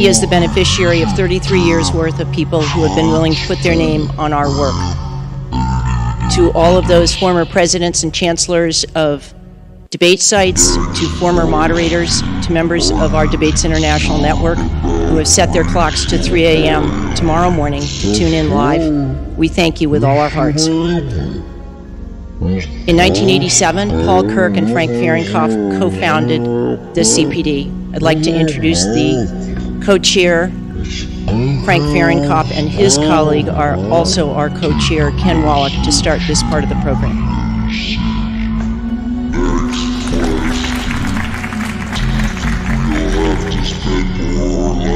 He is the beneficiary of 33 years worth of people who have been willing to put their name on our work. To all of those former presidents and chancellors of debate sites, to former moderators, to members of our Debates International Network who have set their clocks to 3 a.m. tomorrow morning to tune in live, we thank you with all our hearts. In 1987, Paul Kirk and Frank Fahrenkopf co-founded the CPD. I'd like to introduce the co-chair. Frank Fahrenkopf and his colleague are also our co-chair, Ken Wallach, to start this part of the program.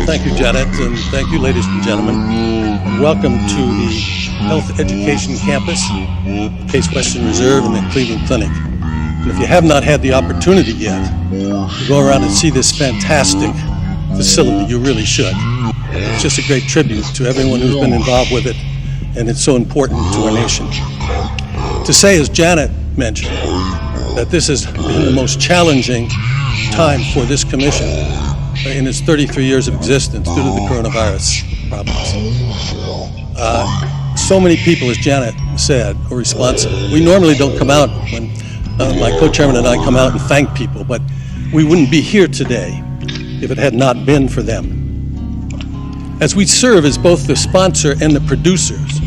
Thank you, Janet, and thank you, ladies and gentlemen. Welcome to the Health Education Campus, Case Western Reserve, and the Cleveland Clinic. And if you have not had the opportunity yet to go around and see this fantastic facility, you really should. It's just a great tribute to everyone who's been involved with it, and it's so important to our nation. To say, as Janet mentioned, that this has been the most challenging time for this commission in its 33 years of existence due to the coronavirus problems. So many people, as Janet said, are responsible. We normally don't come out when my co-chairman and I come out and thank people, but we wouldn't be here today if it had not been for them. As we serve as both the sponsor and the producers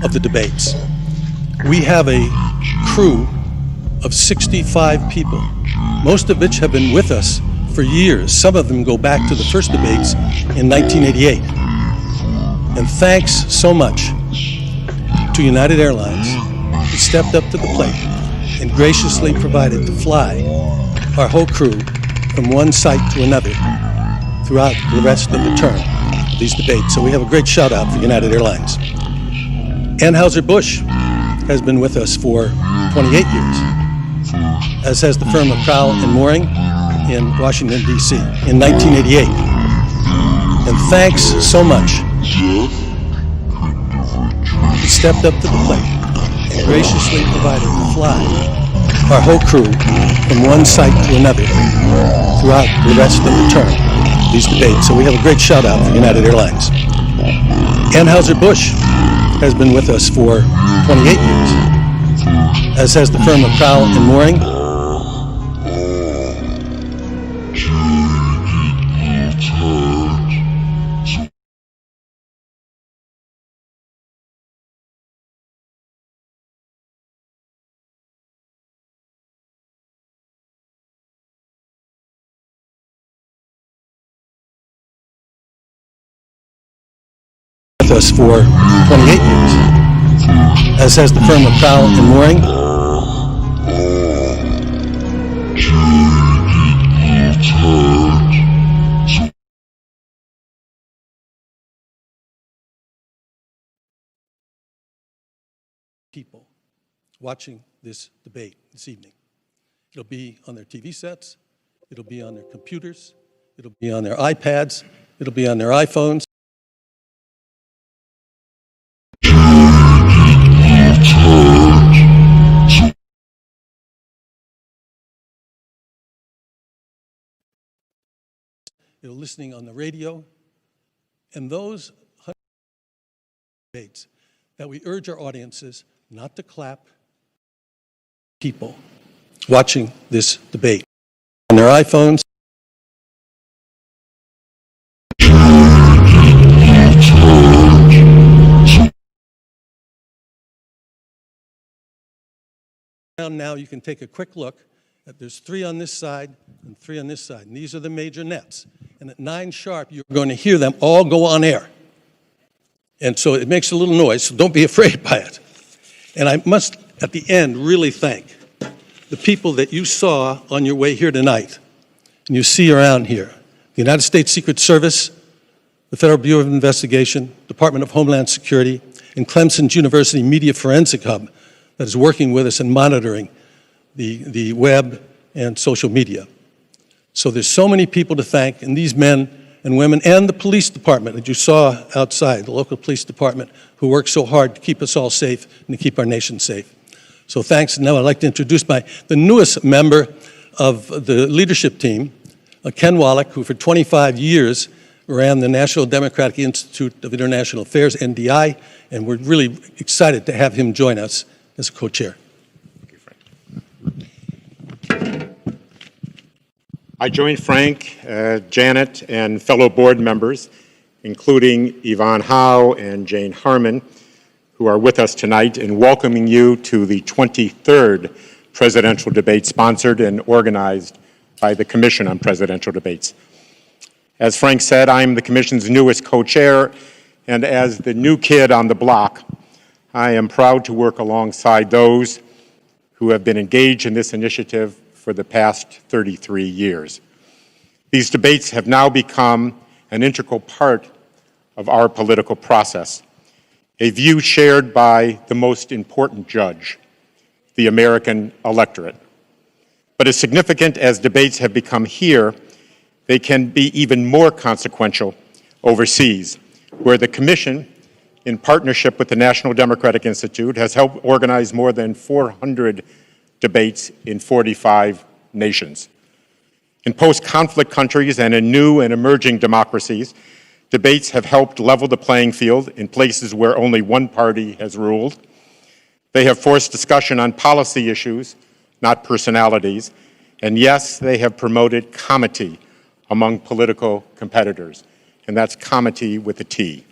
of the debates, we have a crew of 65 people, most of which have been with us for years. Some of them go back to the first debates in 1988. And thanks so much to United Airlines, who stepped up to the plate and graciously provided to fly our whole crew from one site to another throughout the rest of the term of these debates. So we have a great shout out for United Airlines. Anheuser-Busch has been with us for 28 years, as has the firm of Crowell and Mooring in Washington, D.C. in 1988. And thanks so much. He stepped up to the plate and graciously provided to fly our whole crew from one site to another throughout the rest of the term of these debates. So we have a great shout out for United Airlines. Anheuser-Busch has been with us for 28 years, as has the firm of Crowell and Mooring. Us for 28 years, as has the firm of Crowell and Mooring. People watching this debate this evening. It'll be on their TV sets, it'll be on their computers, it'll be on their iPads, it'll be on their iPhones. They're listening on the radio, and those debates that we urge our audiences not to clap. People watching this debate on their iPhones. Now you can take a quick look. There's 3 on this side and 3 on this side, and these are the major nets. And at 9 sharp, you're going to hear them all go on air. And so it makes a little noise, so don't be afraid by it. And I must, at the end, really thank the people that you saw on your way here tonight, and you see around here. The United States Secret Service, the Federal Bureau of Investigation, Department of Homeland Security, and Clemson's University Media Forensic Hub that is working with us and monitoring the web and social media. So there's so many people to thank, and these men and women, and the police department that you saw outside, the local police department, who work so hard to keep us all safe and to keep our nation safe. So thanks. Now I'd like to introduce the newest member of the leadership team, Ken Wallach, who for 25 years ran the National Democratic Institute of International Affairs, NDI, and we're really excited to have him join us as co-chair. I join Frank, Janet, and fellow board members, including Yvonne Howe and Jane Harmon, who are with us tonight, in welcoming you to the 23rd presidential debate sponsored and organized by the Commission on Presidential Debates. As Frank said, I'm the Commission's newest co-chair, and as the new kid on the block, I am proud to work alongside those who have been engaged in this initiative for the past 33 years. These debates have now become an integral part of our political process, a view shared by the most important judge, the American electorate. But as significant as debates have become here, they can be even more consequential overseas, where the Commission, in partnership with the National Democratic Institute, has helped organize more than 400 debates in 45 nations. In post-conflict countries and in new and emerging democracies, debates have helped level the playing field in places where only one party has ruled. They have forced discussion on policy issues, not personalities, and yes, they have promoted comity among political competitors, and that's comity with a T.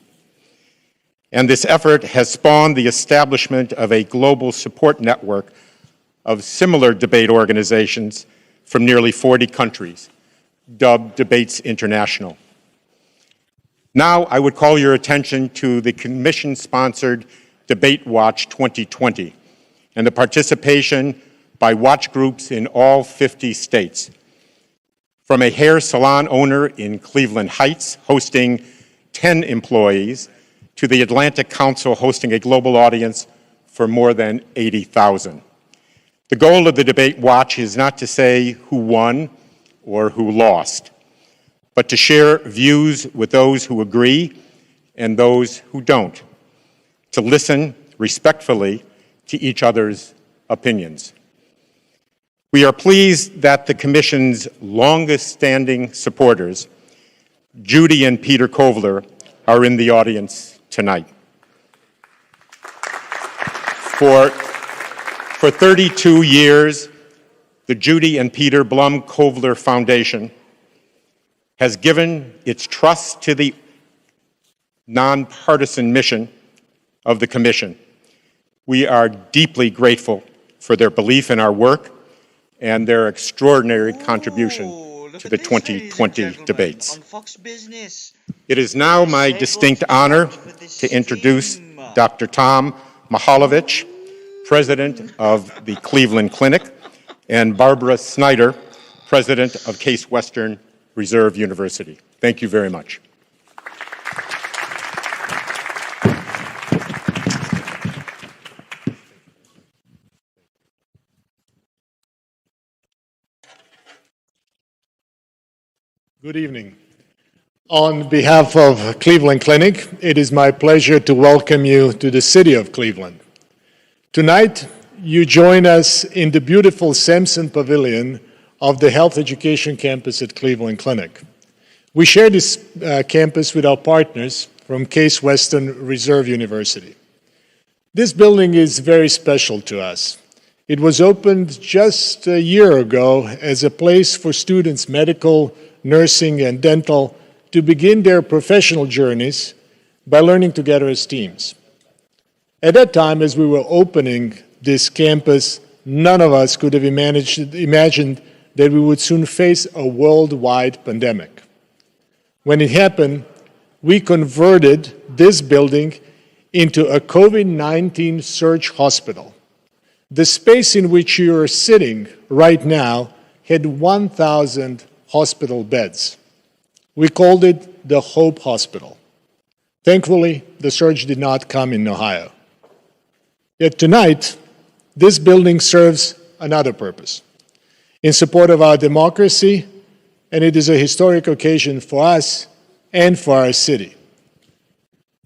And this effort has spawned the establishment of a global support network of similar debate organizations from nearly 40 countries, dubbed Debates International. Now I would call your attention to the Commission-sponsored Debate Watch 2020 and the participation by watch groups in all 50 states. From a hair salon owner in Cleveland Heights hosting 10 employees to the Atlantic Council hosting a global audience for more than 80,000. The goal of the Debate Watch is not to say who won or who lost, but to share views with those who agree and those who don't, to listen respectfully to each other's opinions. We are pleased that the Commission's longest-standing supporters, Judy and Peter Kovler, are in the audience tonight. For 32 years, the Judy and Peter Blum Kovler Foundation has given its trust to the nonpartisan mission of the Commission. We are deeply grateful for their belief in our work and their extraordinary contribution to the 2020 debates. It is now my distinct honor to introduce Dr. Tom Mihaljevic, President of the Cleveland Clinic, and Barbara Snyder, President of Case Western Reserve University. Thank you very much. Good evening. On behalf of Cleveland Clinic, it is my pleasure to welcome you to the city of Cleveland. Tonight, you join us in the beautiful Sampson Pavilion of the Health Education Campus at Cleveland Clinic. We share this campus with our partners from Case Western Reserve University. This building is very special to us. It was opened just a year ago as a place for students, medical, nursing, and dental, to begin their professional journeys by learning together as teams. At that time, as we were opening this campus, none of us could have imagined that we would soon face a worldwide pandemic. When it happened, we converted this building into a COVID-19 surge hospital. The space in which you are sitting right now had 1,000 hospital beds. We called it the Hope Hospital. Thankfully, the surge did not come in Ohio. Yet tonight, this building serves another purpose, in support of our democracy, and it is a historic occasion for us and for our city.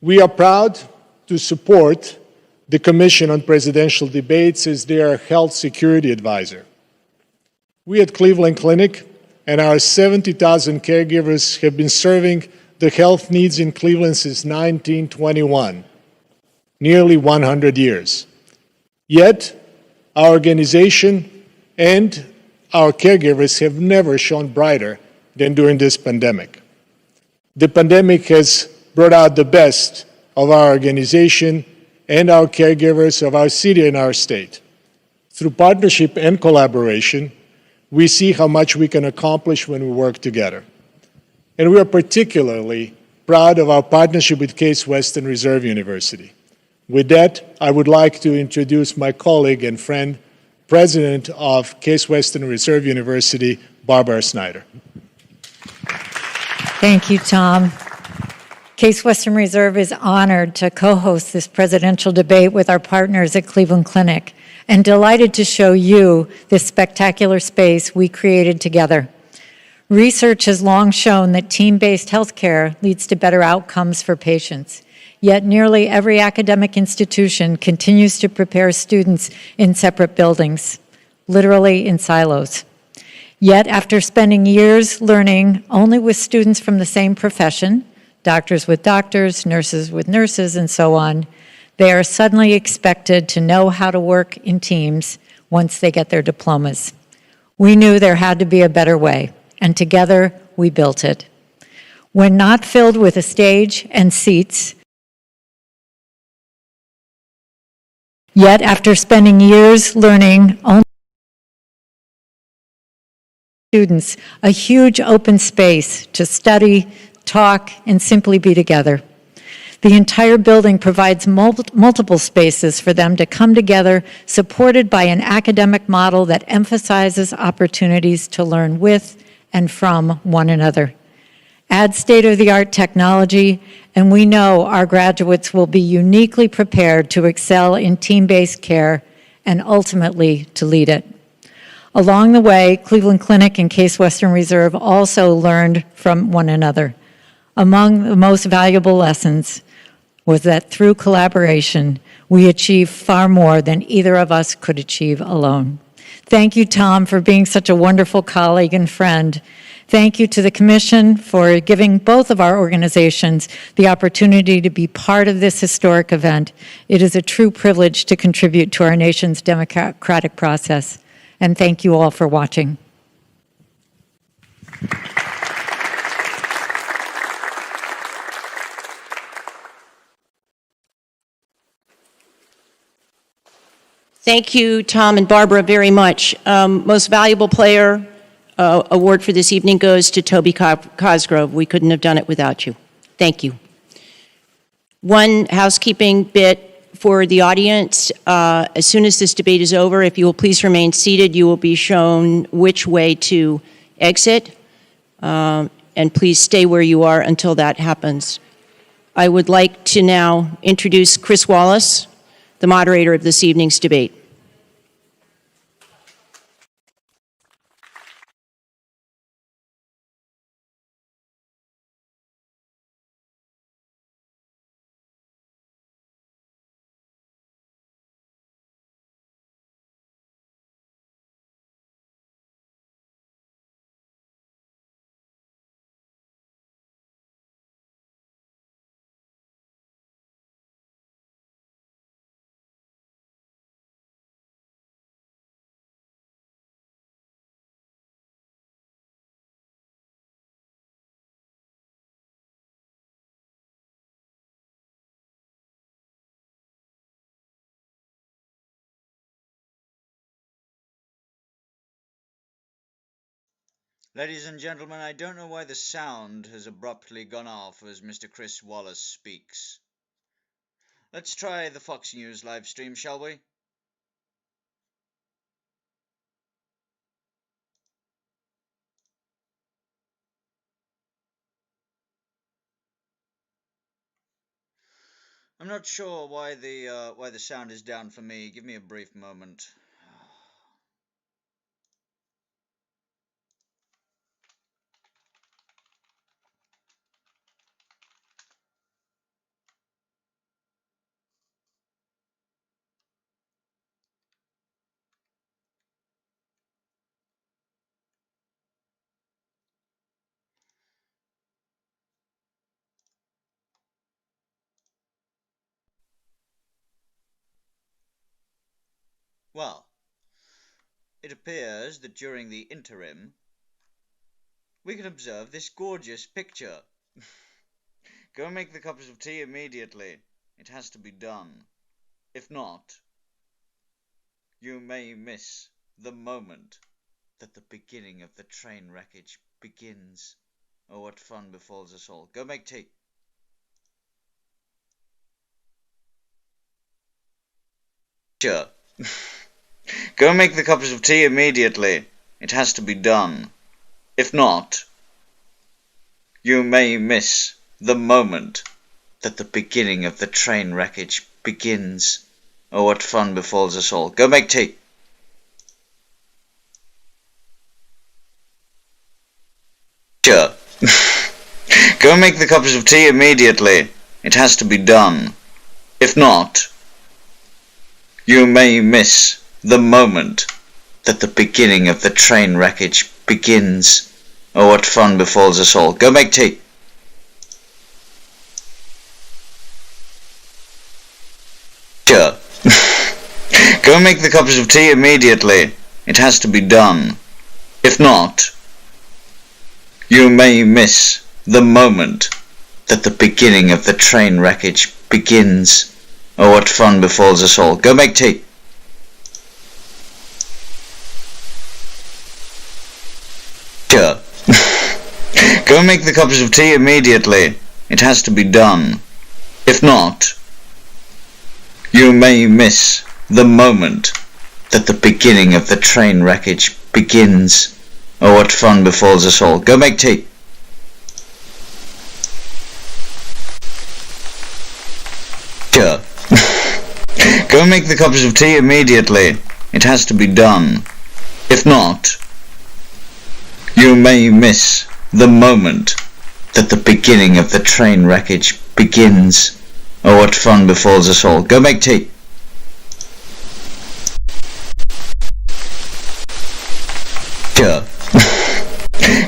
We are proud to support the Commission on Presidential Debates as their health security advisor. We at Cleveland Clinic and our 70,000 caregivers have been serving the the health needs in Cleveland since 1921, nearly 100 years. Yet, our organization and our caregivers have never shone brighter than during this pandemic. The pandemic has brought out the best of our organization and our caregivers of our city and our state. Through partnership and collaboration, we see how much we can accomplish when we work together. And we are particularly proud of our partnership with Case Western Reserve University. With that, I would like to introduce my colleague and friend, President of Case Western Reserve University, Barbara Snyder. Thank you, Tom. Case Western Reserve is honored to co-host this presidential debate with our partners at Cleveland Clinic and delighted to show you this spectacular space we created together. Research has long shown that team-based healthcare leads to better outcomes for patients. Yet nearly every academic institution continues to prepare students in separate buildings, literally in silos. Yet after spending years learning only with students from the same profession, doctors with doctors, nurses with nurses, and so on, they are suddenly expected to know how to work in teams once they get their diplomas. We knew there had to be a better way, and together we built it. When not filled with a stage and seats, yet after spending years learning only students a huge open space to study, talk, and simply be together. The entire building provides multiple spaces for them to come together, supported by an academic model that emphasizes opportunities to learn with and from one another. Add state-of-the-art technology, and we know our graduates will be uniquely prepared to excel in team-based care and ultimately to lead it. Along the way, Cleveland Clinic and Case Western Reserve also learned from one another. Among the most valuable lessons was that through collaboration, we achieve far more than either of us could achieve alone. Thank you, Tom, for being such a wonderful colleague and friend. Thank you to the Commission for giving both of our organizations the opportunity to be part of this historic event. It is a true privilege to contribute to our nation's democratic process. And thank you all for watching. Thank you, Tom and Barbara, very much. Most valuable player award for this evening goes to Toby Cosgrove. We couldn't have done it without you. Thank you. One housekeeping bit for the audience. As soon as this debate is over, if you will please remain seated, you will be shown which way to exit. And please stay where you are until that happens. I would like to now introduce Chris Wallace, the moderator of this evening's debate. Ladies and gentlemen, I don't know why the sound has abruptly gone off as Mr. Chris Wallace speaks. Let's try the Fox News live stream, shall we? I'm not sure why the sound is down for me. Give me a brief moment. Well, it appears that during the interim, we can observe this gorgeous picture. Go make the cups of tea immediately. It has to be done. If not, you may miss the moment that the beginning of the train wreckage begins. Oh, what fun befalls us all. Go make tea. Sure. Go make the cups of tea immediately. It has to be done. If not, you may miss the moment that the beginning of the train wreckage begins. Oh, what fun befalls us all. Go make tea. Sure. Go make the cups of tea immediately. It has to be done. If not, you may miss the moment that the beginning of the train wreckage begins. Oh, what fun befalls us all. Go make tea. Sure. Go make the cups of tea immediately. It has to be done. If not, you may miss the moment that the beginning of the train wreckage begins. Oh, what fun befalls us all. Go make tea. Sure. Go make the cups of tea immediately. It has to be done. If not, you may miss the moment that the beginning of the train wreckage begins. Oh, what fun befalls us all. Go make tea. Sure. Go make the cups of tea immediately. It has to be done. If not, you may miss the moment that the beginning of the train wreckage begins. Oh, what fun befalls us all. Go make tea. Sure.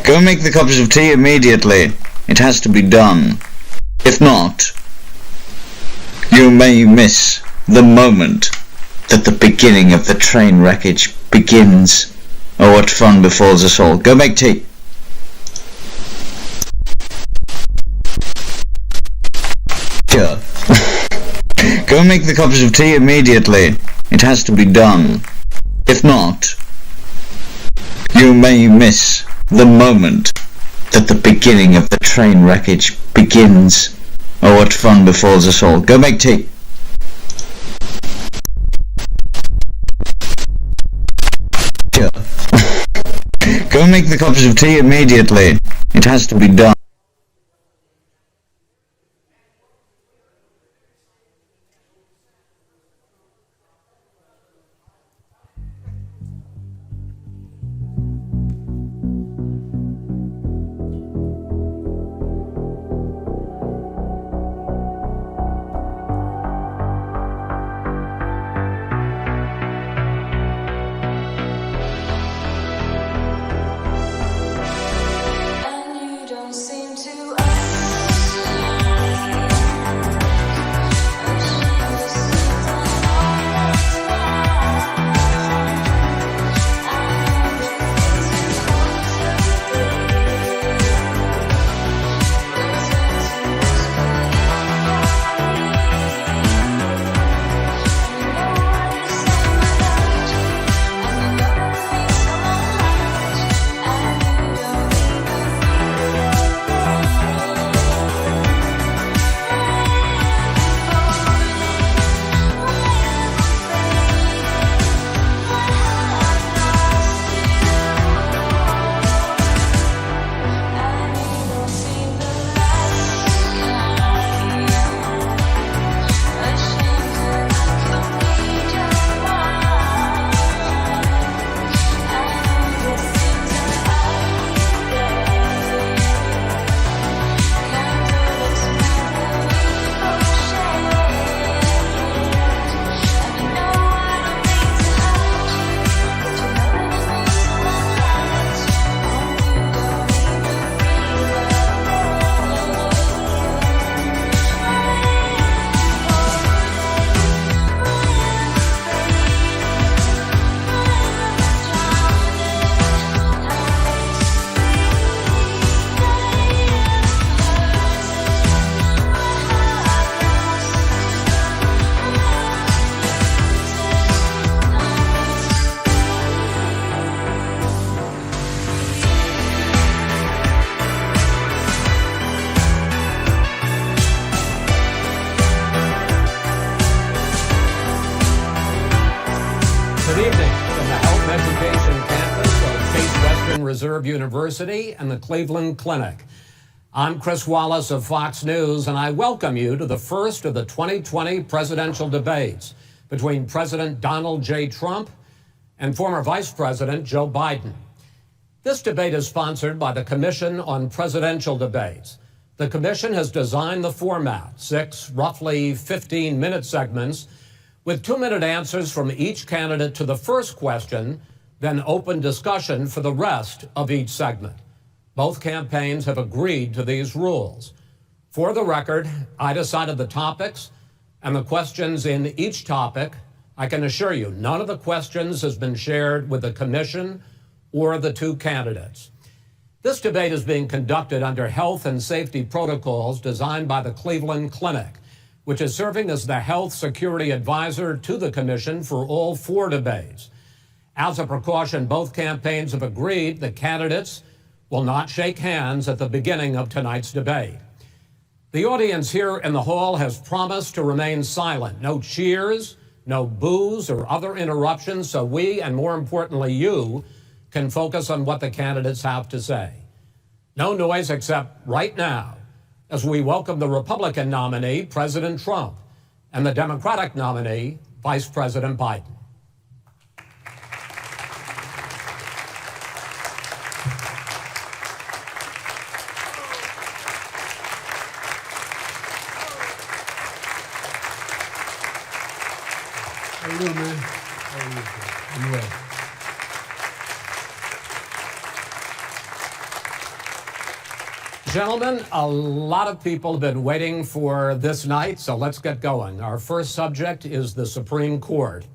Go make the cups of tea immediately. It has to be done. If not, you may miss the moment that the beginning of the train wreckage begins. Oh, what fun befalls us all. Go make tea. Sure. Go make the cups of tea immediately. It has to be done. If not, you may miss the moment that the beginning of the train wreckage begins. Oh, what fun befalls us all. Go make tea. Sure. Go make the cups of tea immediately. It has to be done. And you don't see Reserve University and the Cleveland Clinic. I'm Chris Wallace of Fox News, and I welcome you to the first of the 2020 presidential debates between President Donald J. Trump and former Vice President Joe Biden. This debate is sponsored by the Commission on Presidential Debates. The commission has designed the format, 6 roughly 15-minute segments with 2-minute answers from each candidate to the first question, then open discussion for the rest of each segment. Both campaigns have agreed to these rules. For the record, I decided the topics and the questions in each topic. I can assure you, none of the questions has been shared with the commission or the 2 candidates. This debate is being conducted under health and safety protocols designed by the Cleveland Clinic, which is serving as the health security advisor to the commission for all 4 debates. As a precaution, both campaigns have agreed the candidates will not shake hands at the beginning of tonight's debate. The audience here in the hall has promised to remain silent. No cheers, no boos or other interruptions, so we, and more importantly you, can focus on what the candidates have to say. No noise except right now, as we welcome the Republican nominee, President Trump, and the Democratic nominee, Vice President Biden. How you doing, man? How are you? I'm well. Gentlemen, a lot of people have been waiting for this night, so let's get going. Our first subject is the Supreme Court.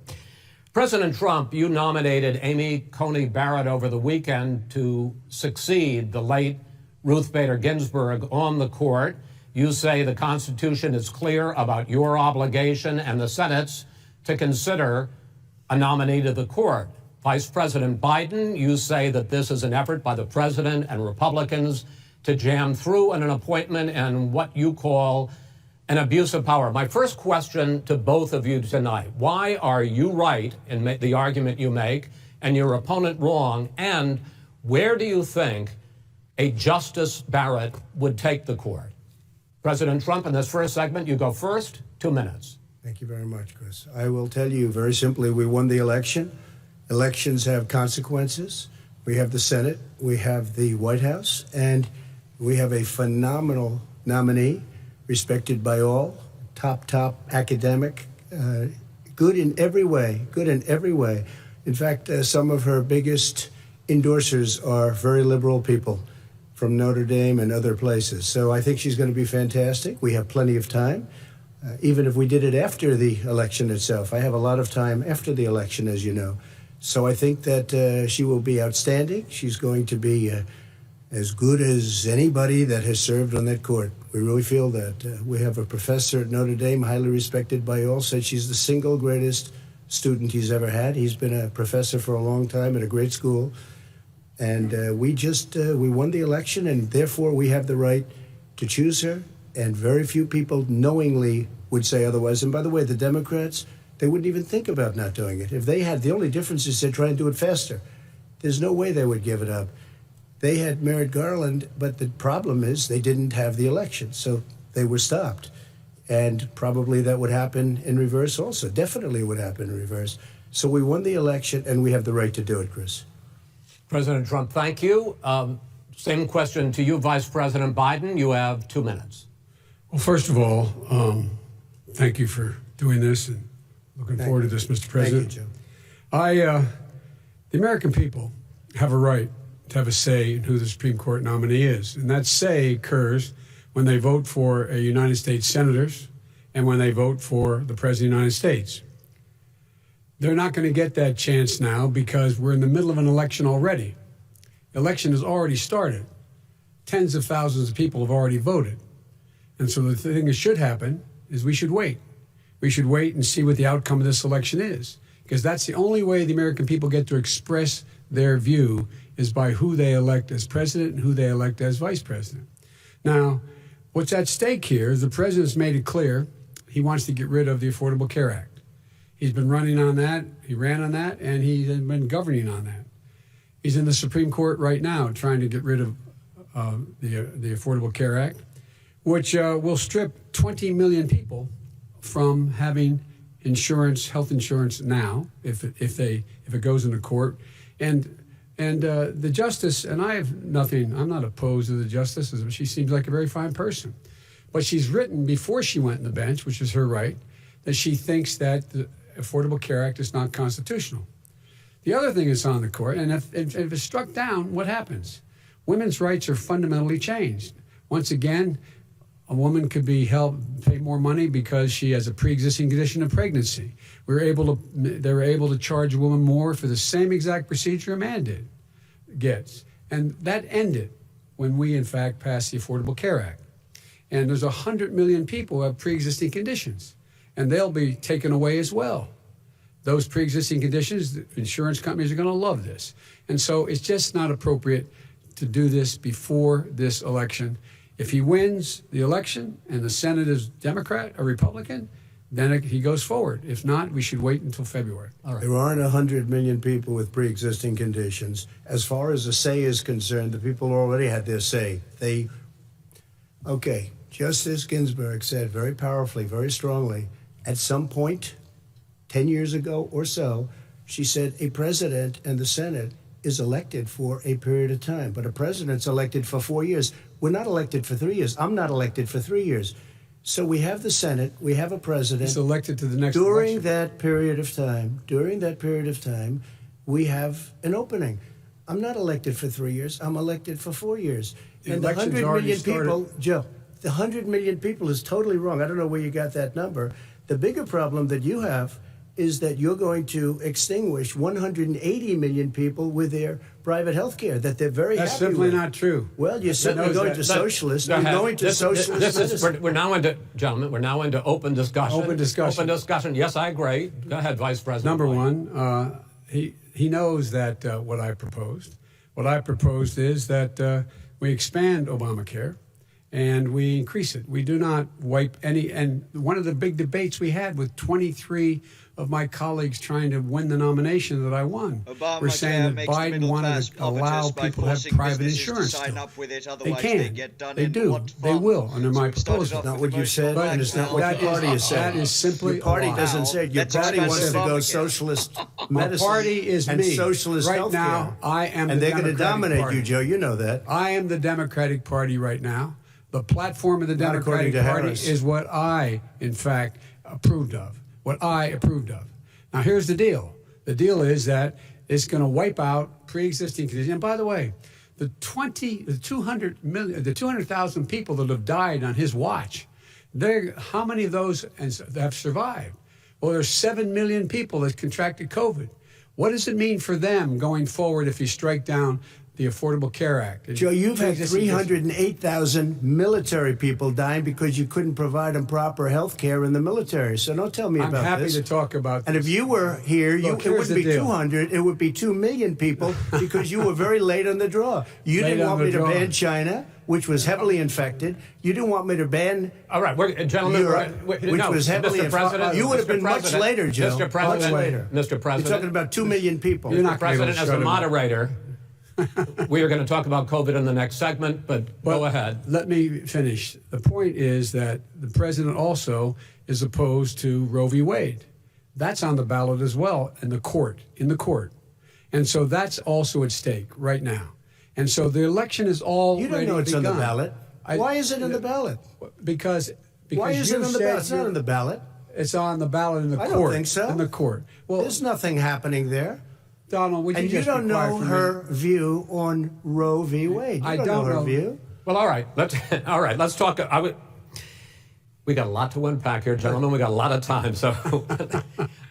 President Trump, you nominated Amy Coney Barrett over the weekend to succeed the late Ruth Bader Ginsburg on the court. You say the Constitution is clear about your obligation and the Senate's to consider a nominee to the court. Vice President Biden, you say that this is an effort by the president and Republicans to jam through an appointment and what you call an abuse of power. My first question to both of you tonight, why are you right in the argument you make and your opponent wrong? And where do you think a Justice Barrett would take the court? President Trump, in this first segment, you go first, 2 minutes. Thank you very much, Chris. I will tell you very simply, we won the election. Elections have consequences. We have the Senate, we have the White House, and we have a phenomenal nominee, respected by all, top academic, good in every way, In fact, some of her biggest endorsers are very liberal people from Notre Dame and other places. So I think she's going to be fantastic. We have plenty of time. Even if we did it after the election itself. I have a lot of time after the election, as you know. So I think that she will be outstanding. She's going to be as good as anybody that has served on that court. We really feel that. We have a professor at Notre Dame, highly respected by all, said she's the single greatest student he's ever had. He's been a professor for a long time at a great school. And we won the election, and therefore we have the right to choose her. And very few people knowingly would say otherwise. And by the way, the Democrats, they wouldn't even think about not doing it. If they had, the only difference is they'd try and do it faster. There's no way they would give it up. They had Merrick Garland, but the problem is they didn't have the election, so they were stopped. And probably that would happen in reverse also. Definitely would happen in reverse. So we won the election, and we have the right to do it, Chris. President Trump, thank you. Same question to you, Vice President Biden. You have 2 minutes. Well, first of all, thank you for doing this and looking forward to this, Mr. President. Thank you, Joe. The American people have a right to have a say in who the Supreme Court nominee is. And that say occurs when they vote for a United States senators and when they vote for the President of the United States. They're not going to get that chance now because we're in the middle of an election already. The election has already started. Tens of thousands of people have already voted. And so the thing that should happen is we should wait. We should wait and see what the outcome of this election is, because that's the only way the American people get to express their view is by who they elect as president and who they elect as vice president. Now, what's at stake here is the president's made it clear he wants to get rid of the Affordable Care Act. He's been running on that, he ran on that, and he's been governing on that. He's in the Supreme Court right now trying to get rid of the Affordable Care Act, which will strip 20 million people from having insurance, health insurance now, if it goes into court. And the justice, and I'm not opposed to the justice. She seems like a very fine person. But she's written before she went on the bench, which is her right, that she thinks that the Affordable Care Act is not constitutional. The other thing is on the court, and if it's struck down, what happens? Women's rights are fundamentally changed. Once again, a woman could be pay more money because she has a pre-existing condition of pregnancy. They were able to charge a woman more for the same exact procedure a man gets. And that ended when we, in fact, passed the Affordable Care Act. And there's 100 million people who have pre-existing conditions, and they'll be taken away as well. Those pre-existing conditions, the insurance companies are going to love this. And so it's just not appropriate to do this before this election. If he wins the election and the Senate is Democrat or Republican, then he goes forward. If not, we should wait until February. All right. There aren't 100 million people with pre-existing conditions. As far as the say is concerned, the people already had their say. Okay, Justice Ginsburg said very powerfully, very strongly, at some point, 10 years ago or so, she said a president and the Senate is elected for a period of time, but a president's elected for 4 years. We're not elected for 3 years. I'm not elected for 3 years. So we have the Senate, we have a president. He's elected to the next during election. that period of time, we have an opening. I'm not elected for 3 years. I'm elected for 4 years. The And the election's 100 already million people, started. Joe, the 100 million people is totally wrong. I don't know where you got that number. The bigger problem that you have is that you're going to extinguish 180 million people with their private health care that they're very That's happy simply with. not true. Well, you're certainly going to socialist. Go You're ahead. going to socialist medicine. We're now into, gentlemen, we're now into open discussion. Open discussion. Open discussion. Yes, I agree. Go ahead, Vice President. Number White. one, he knows that what I proposed. What I proposed is that we expand Obamacare and we increase it. We do not wipe any. And one of the big debates we had with 23 of my colleagues trying to win the nomination that I won were saying that Biden wanted to allow people to have private insurance. They can. They do. They will under my proposal. Not what you said, and it's not what your party has said. That is simply Your party a lie. doesn't say it. Your party wants to go socialist medicine. My party is and me. socialist Right healthcare. now, I am and the they're going to Democratic dominate Party. you, Joe. You know that. I am the Democratic Party right now. The platform of the Not according Democratic to Party Harris. is what I, in fact, approved of. What I approved of. Now, here's the deal. The deal is that it's going to wipe out pre-existing conditions. And by the way, the 200,000 people that have died on his watch, how many of those have survived? Well, there's 7 million people that contracted COVID. What does it mean for them going forward if you strike down the Affordable Care Act? Joe, you've had 308,000 military people dying because you couldn't provide them proper health care in the military. So don't tell me I'm about happy this. to talk about And this. if you were here, Look, it here's wouldn't the be deal. 200, it would be 2 million people because you were very late on the draw. You Late didn't on want the me to draw. ban China, which was heavily infected. You didn't want me to ban All right, gentlemen, Europe, which was heavily Mr. President, infected. You would have Mr. been much President, later, Joe. Mr. President, much later. Mr. You're President, talking about 2 million people. You're not Mr. President, gonna as be a able to shut him up. moderator, we are going to talk about COVID in the next segment, but go ahead. Let me finish. The point is that the president also is opposed to Roe v. Wade. That's on the ballot as well in the court. And so that's also at stake right now. And so the election is already You don't know it's on the begun. ballot. Why is it on the ballot? Because Why is it you on the said ballot? It's not you're- on the ballot. It's on the ballot in the I court. don't think so. In the court. Well, There's nothing happening there. Donald, would you And you just be don't quiet know for a her minute? view on Roe v. Wade. You I don't don't know her know. view. Well, all right. Let's talk. We got a lot to unpack here, gentlemen. We got a lot of time. So,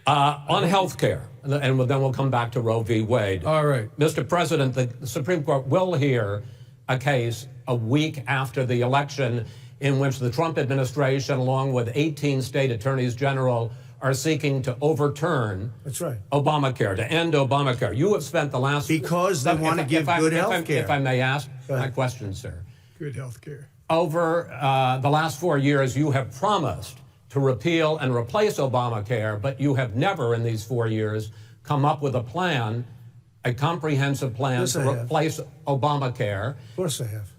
on health care, and then we'll come back to Roe v. Wade. All right. Mr. President, the Supreme Court will hear a case a week after the election in which the Trump administration, along with 18 state attorneys general, are seeking to overturn That's right. Obamacare, to end Obamacare. You have spent the last... Because they want to give good health care. If I may ask Go my ahead. question, sir. Good health care. Over the last 4 years, you have promised to repeal and replace Obamacare, but you have never in these 4 years come up with a plan a comprehensive plan Yes, to I have. replace Obamacare. Of course I have.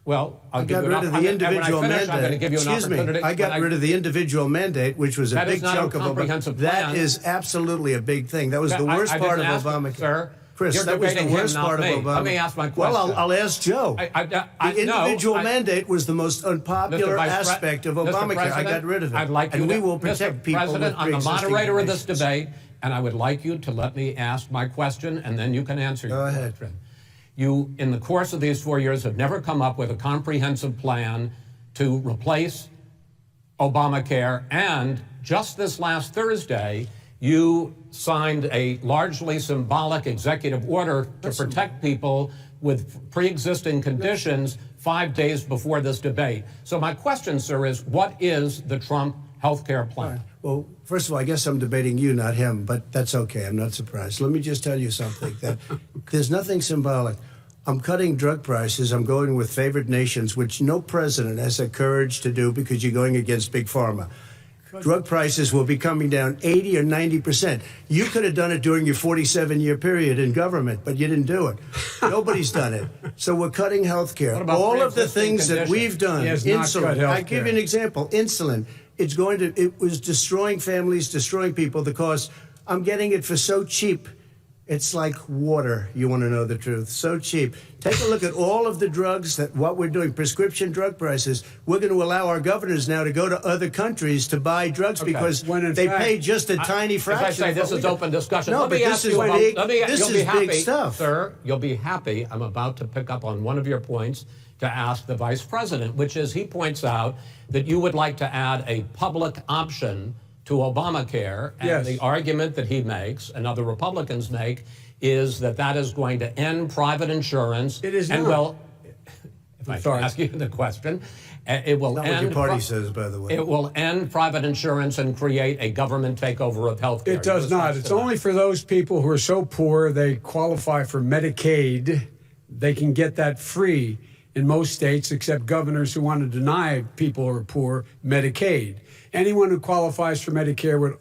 Well, I'll I give got you rid an of the opportunity. individual When I finish, I'm going to mandate. give you an Excuse me, opportunity. I got rid of the individual mandate, which was a That is big not a chunk of comprehensive Obamacare. That plan. is absolutely a big thing. That was the worst I part of didn't ask you, Obamacare. sir. Chris, You're that was the debating him, worst not part me. of Obamacare. Let me ask my question. Well, I'll ask Joe. The individual no, mandate was the most unpopular Mr. Vice Pre- aspect of Mr. Obamacare. I President, got rid of it. I'd like you and we to, will protect Mr. people President, with I'm the pre-existing moderator of this conditions. debate, and I would like you to let me ask my question, and then you can answer your ahead. question. You, in the course of these 4 years, have never come up with a comprehensive plan to replace Obamacare, and just this last Thursday, you signed a largely symbolic executive order to protect people with pre-existing conditions 5 days before this debate. So my question, sir, is what is the Trump health care plan? Well, first of all, I guess I'm debating you, not him, but that's okay. I'm not surprised. Let me just tell you something, that there's nothing symbolic. I'm cutting drug prices. I'm going with favored nations, which no president has the courage to do because you're going against Big Pharma. Drug prices will be coming down 80 or 90%. You could have done it during your 47-year period in government, but you didn't do it. Nobody's done it. So we're cutting health care. about All of the pre-existing things that conditions? we've done, He has not cut insulin. health I give you care. an example. Insulin. It was destroying families, destroying people. The cost, I'm getting it for so cheap. It's like water. You want to know the truth. So cheap. Take a look at all of the drugs what we're doing, prescription drug prices. We're going to allow our governors now to go to other countries to buy drugs because When in they fact- pay just a tiny fraction. If I say of this what is we do. open discussion, No, let me but ask this you is about, big, this this you'll is be happy, big stuff. sir, you'll be happy. I'm about to pick up on one of your points to ask the vice president, which is he points out that you would like to add a public option to Obamacare. And Yes. the argument that he makes and other Republicans make is that that is going to end private insurance. It is and not. will, if I sorry. can ask you the question, it will Not end what your party says, by the way. it will end private insurance and create a government takeover of health care. It does not. It's only for those people who are so poor they qualify for Medicaid. They can get that free in most states, except governors who want to deny people who are poor Medicaid. Anyone who qualifies for Medicare would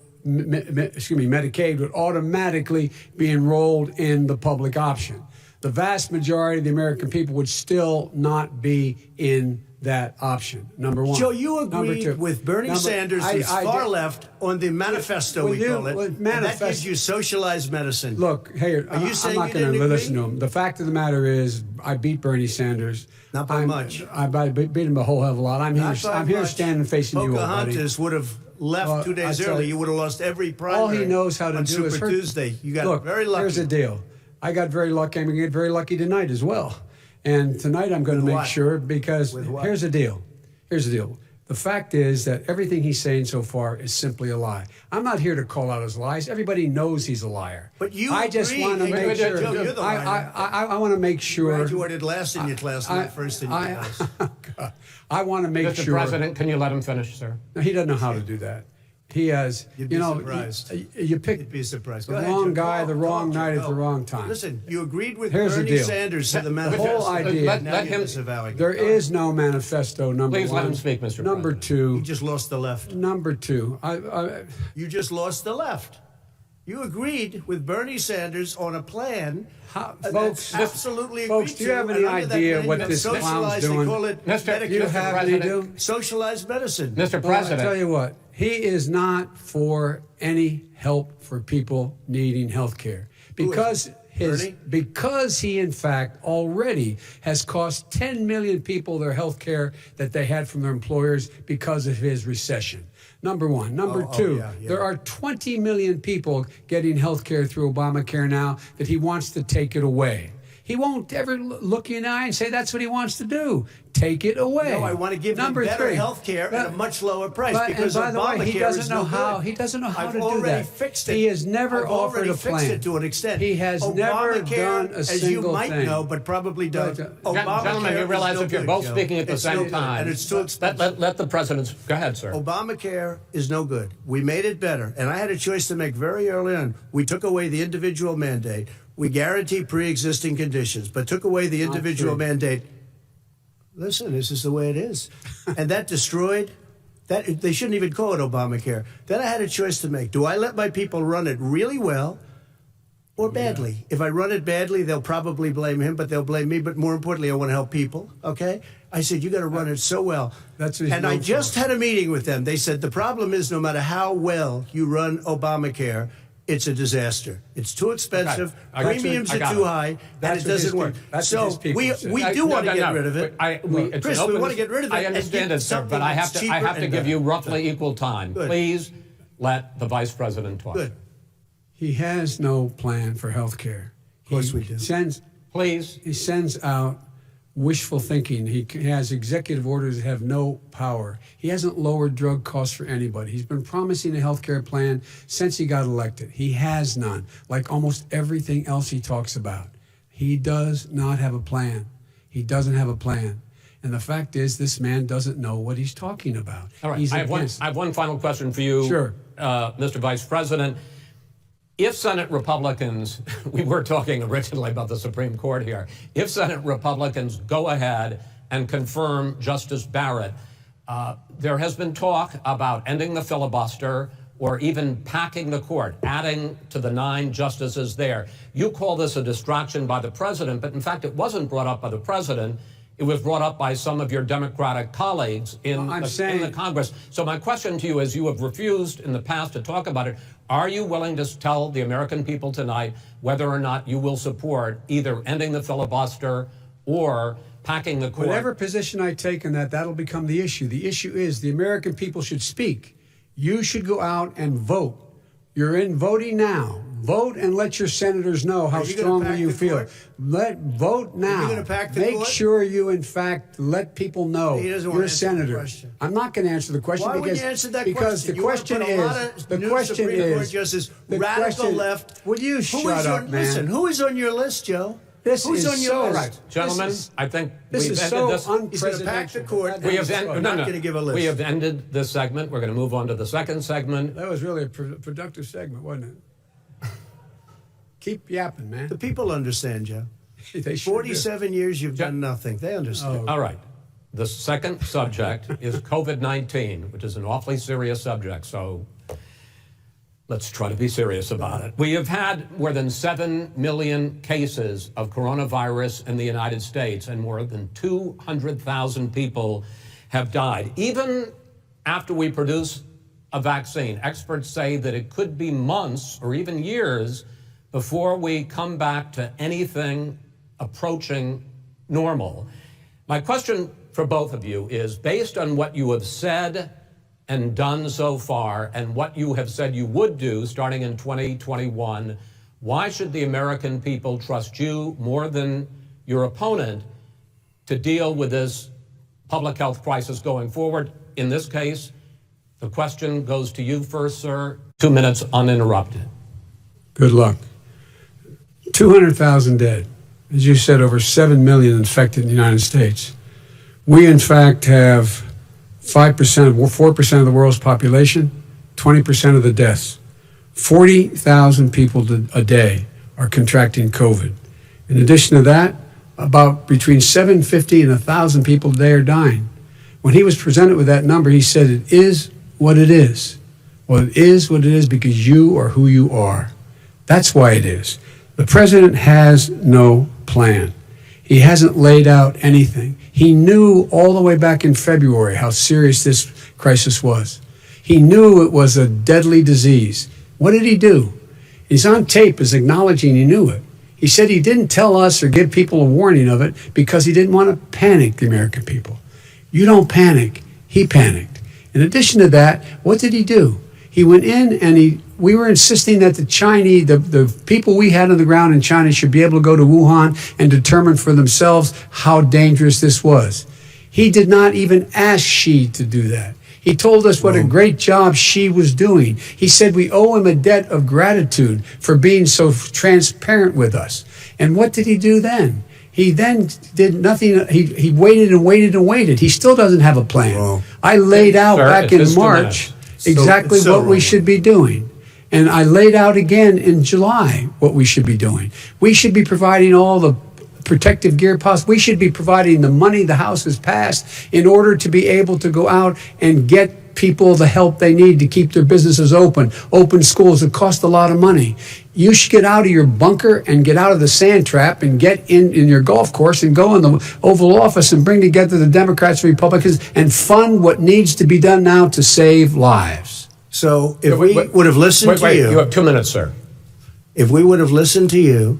Medicaid would automatically be enrolled in the public option. The vast majority of the American people would still not be in that option. Number one. Joe, you Number agreed two. with Bernie Sanders, who's far left, on the manifesto, Well, we you- call it. well, And that manifest- gives you socialized medicine. Look, hey, Are you saying I'm not you going to didn't listen to agree? him. The fact of the matter is, I beat Bernie Sanders. Not by much. I beat him a whole hell of a lot. I'm Not here. by I'm here much. standing facing you, old buddy. Pocahontas would have left Well, 2 days I tell early. you- You would have lost every primary. All he knows how to on do Super is hurt. Tuesday. You got Look, very lucky. here's the deal. I got very lucky. I'm going to get very lucky tonight as well. And tonight I'm going to With make what? sure because With what? here's the deal. Here's the deal. The fact is that everything he's saying so far is simply a lie. I'm not here to call out his lies. Everybody knows he's a liar. But you I just agree. want to Hey, make Joe, sure. Joe, you're the liar. I want to make sure. Graduated last in your class, not first in your class. I want to make Mr. sure. President, can you let him finish, sir? No, he doesn't know how to do that. He has, You'd be you know, surprised. you pick You'd be surprised. the Go ahead, wrong Joe. guy, the wrong Joe, night at go. the wrong time. Listen, you agreed with Here's the Bernie deal. Sanders to the The manifesto. whole idea. Now Let you're him- disavowing it. There is no manifesto. Number Please one. let him speak, Mr. Number President. You two. just lost the left. Number two. You just lost the left. You agreed with Bernie Sanders on a plan. Folks, that's absolutely folks, agreed do you have to, any and under that idea plan, what that's this clown's socialized. doing? They call it Mr. Medicare. Do you have any President. do? Socialized medicine. Mr. Well, I President, tell you what, he is not for any help for people needing health care because Bernie? because he in fact already has cost 10 million people their health care that they had from their employers because of his recession. Number one. Number two, yeah. there are 20 million people getting health care through Obamacare now that he wants to take it away. He won't ever look you in the eye and say that's what he wants to do. Take it away. No, I want to give Number them better three. health care at a much lower price But, because and by the way, he Obamacare doesn't is know no how. good. He doesn't know how I've to do already that. fixed it. He has never I've offered already a plan. fixed it to an extent. He has never Obamacare, done a as single you might thing. know, but probably don't. gentlemen, you is realize no if you're good, both Joe. speaking at the It's no same good, time, and it's too expensive. let the president's. Go ahead, sir. Obamacare is no good. We made it better. And I had a choice to make very early on. We took away the individual mandate. We guarantee pre-existing conditions, but took away the individual true. mandate. Listen, this is the way it is. And that destroyed, that they shouldn't even call it Obamacare. Then I had a choice to make. Do I let my people run it really well, Or badly. If I run it badly, they'll probably blame him, but they'll blame me. But more importantly, I want to help people. Okay? I said, you got to run it so well. And I just had a meeting with them. They said the problem is no matter how well you run Obamacare, it's a disaster. It's too expensive. Premiums are too high, and it doesn't work. So we do want to get rid of it. Chris, we want to get rid of it. I understand it, sir, but I have to give you roughly equal time. Good. Please let the vice president talk. Good. He has no plan for health care. Of course we do. He sends out wishful thinking. He has executive orders that have no power. He hasn't lowered drug costs for anybody. He's been promising a health care plan since he got elected. He has none, like almost everything else he talks about. He does not have a plan. He doesn't have a plan. And the fact is, this man doesn't know what he's talking about. All right. I have one final question for you, Sure. Mr. Vice President. If Senate Republicans, we were talking originally about the Supreme Court here, if Senate Republicans go ahead and confirm Justice Barrett, there has been talk about ending the filibuster or even packing the court, adding to the 9 justices there. You call this a distraction by the president, but in fact, it wasn't brought up by the president. It was brought up by some of your Democratic colleagues in the Congress. So my question to you is, you have refused in the past to talk about it. Are you willing to tell the American people tonight whether or not you will support either ending the filibuster or packing the court? Whatever position I take on that, that'll become the issue. The issue is the American people should speak. You should go out and vote. You're in voting now. Vote and let your senators know how strongly you feel. Vote now. Are you going to pack the Make court? sure you, in fact, let people know you're a senator. I'm not going to answer the question. Why would you answer that because question? the question is, radical left. Would you shut up, man? Listen, who is on your list, Joe? Who's on your list? Right. Gentlemen, I think this is so unprecedented. He's going to pack the court. We have ended this segment. We're going to move on to the second segment. That was really a productive segment, wasn't it? Keep yapping, man. The people understand, Joe. They sure 47 years you've done nothing. They understand. All right. The second subject is COVID-19, which is an awfully serious subject. So let's try to be serious about it. We have had more than 7 million cases of coronavirus in the United States, and more than 200,000 people have died. Even after we produce a vaccine, experts say that it could be months or even years before we come back to anything approaching normal. My question for both of you is, based on what you have said and done so far and what you have said you would do starting in 2021, why should the American people trust you more than your opponent to deal with this public health crisis going forward? In this case, the question goes to you first, sir. 2 minutes uninterrupted. Good luck. 200,000 dead. As you said, over 7 million infected in the United States. We, in fact, have 4% of the world's population, 20% of the deaths. 40,000 people a day are contracting COVID. In addition to that, about between 750 and 1,000 people a day are dying. When he was presented with that number, he said, it is what it is. Well, it is what it is because you are who you are. That's why it is. The president has no plan. He hasn't laid out anything. He knew all the way back in February how serious this crisis was. He knew it was a deadly disease. What did he do? He's on tape as acknowledging he knew it. He said he didn't tell us or give people a warning of it because he didn't want to panic the American people. You don't panic. He panicked. In addition to that, what did he do? He went in and we were insisting that the people we had on the ground in China should be able to go to Wuhan and determine for themselves how dangerous this was. He did not even ask Xi to do that. He told us what a great job Xi was doing. He said we owe him a debt of gratitude for being so transparent with us. And what did he do then? He then did nothing. He waited and waited and waited. He still doesn't have a plan. Wrong. I laid out back in March exactly what we should be doing. And I laid out again in July what we should be doing. We should be providing all the protective gear possible. We should be providing the money the House has passed in order to be able to go out and get people the help they need to keep their businesses open schools. It costs a lot of money. You should get out of your bunker and get out of the sand trap and get in your golf course and go in the Oval Office and bring together the Democrats and Republicans and fund what needs to be done now to save lives. So if we would have listened to you... You have 2 minutes, sir. If we would have listened to you,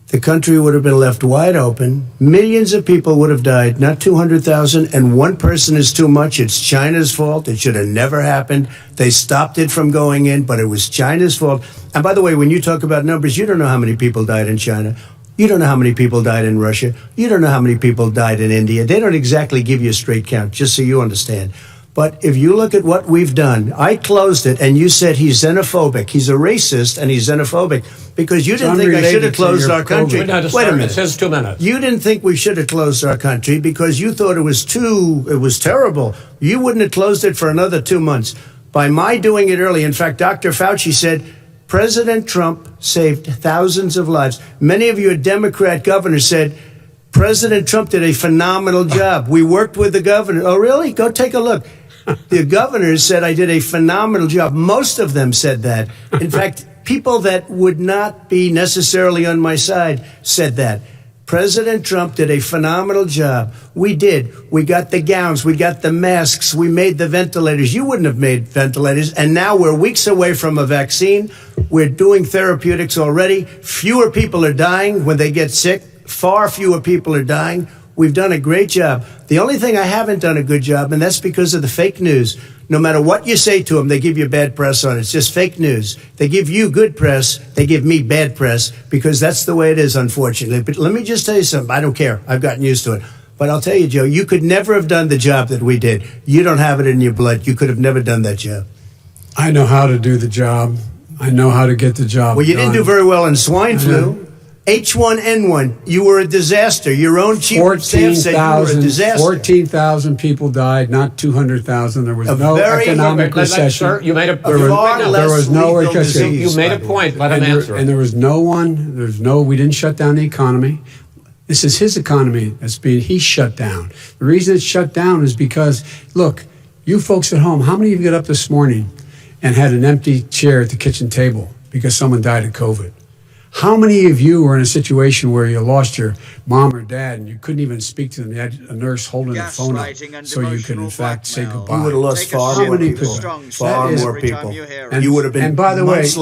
the country would have been left wide open. Millions of people would have died, not 200,000, and one person is too much. It's China's fault. It should have never happened. They stopped it from going in, but it was China's fault. And by the way, when you talk about numbers, you don't know how many people died in China. You don't know how many people died in Russia. You don't know how many people died in India. They don't exactly give you a straight count, just so you understand. But if you look at what we've done, I closed it, and you said he's xenophobic. He's a racist, and he's xenophobic because you didn't think I should have closed our country. Wait a minute. It says 2 minutes. You didn't think we should have closed our country because you thought it was terrible. You wouldn't have closed it for another 2 months. By my doing it early, in fact, Dr. Fauci said, President Trump saved thousands of lives. Many of your Democrat governors said, President Trump did a phenomenal job. We worked with the governor. Oh, really? Go take a look. The governors said I did a phenomenal job. Most of them said that. In fact, people that would not be necessarily on my side said that. President Trump did a phenomenal job. We did. We got the gowns. We got the masks. We made the ventilators. You wouldn't have made ventilators. And now we're weeks away from a vaccine. We're doing therapeutics already. Fewer people are dying when they get sick. Far fewer people are dying. We've done a great job. The only thing I haven't done a good job, and that's because of the fake news. No matter what you say to them, they give you bad press on it. It's just fake news. They give you good press. They give me bad press because that's the way it is, unfortunately. But let me just tell you something. I don't care. I've gotten used to it. But I'll tell you, Joe, you could never have done the job that we did. You don't have it in your blood. You could have never done that job. I know how to do the job. I know how to get the job Well, you done. didn't do very well in swine flu. H1N1, you were a disaster. Your own chief of staff said you were a disaster. 14,000 people died, not 200,000. There was no economic recession. Sir, you made a there was no recession. You made a point. Let him answer. And there was we didn't shut down the economy. This is his economy he's shut down. The reason it's shut down is because, look, you folks at home, how many of you got up this morning and had an empty chair at the kitchen table because someone died of COVID? How many of you were in a situation where you lost your mom or dad and you couldn't even speak to them? You had a nurse holding the phone up so you could, in fact, say goodbye. You would have lost far more people. Far more people. And you would have been. And by the way, his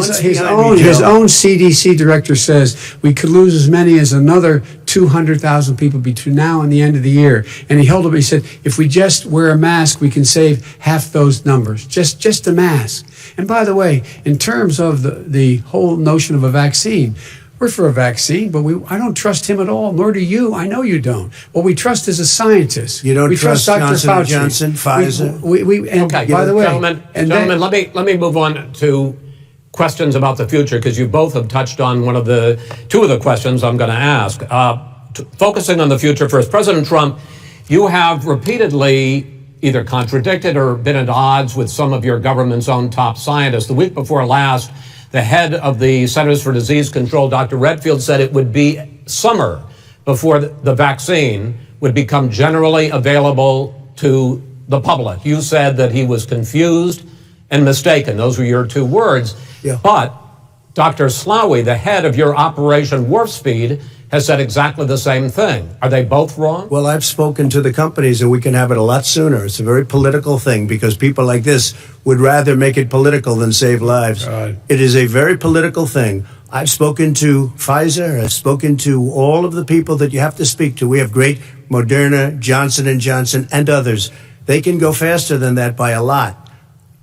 own CDC director says we could lose as many as another 200,000 people between now and the end of the year. And he held up. He said, if we just wear a mask, we can save half those numbers. Just a mask. And by the way, in terms of the whole notion of a vaccine, we're for a vaccine, but I don't trust him at all, nor do you. I know you don't. What we trust is a scientist. You don't we trust Dr. Johnson Fauci. Johnson, Pfizer? Okay, by the way, gentlemen, let me move on to questions about the future, because you both have touched on two of the questions I'm going to ask. Focusing on the future first, President Trump, you have repeatedly either contradicted or been at odds with some of your government's own top scientists. The week before last, the head of the Centers for Disease Control, Dr. Redfield, said it would be summer before the vaccine would become generally available to the public. You said that he was confused and mistaken. Those were your two words. Yeah. But Dr. Slaoui, the head of your Operation Warp Speed, has said exactly the same thing. Are they both wrong? Well, I've spoken to the companies, and we can have it a lot sooner. It's a very political thing because people like this would rather make it political than save lives. God. It is a very political thing. I've spoken to Pfizer. I've spoken to all of the people that you have to speak to. We have great Moderna, Johnson & Johnson, and others. They can go faster than that by a lot.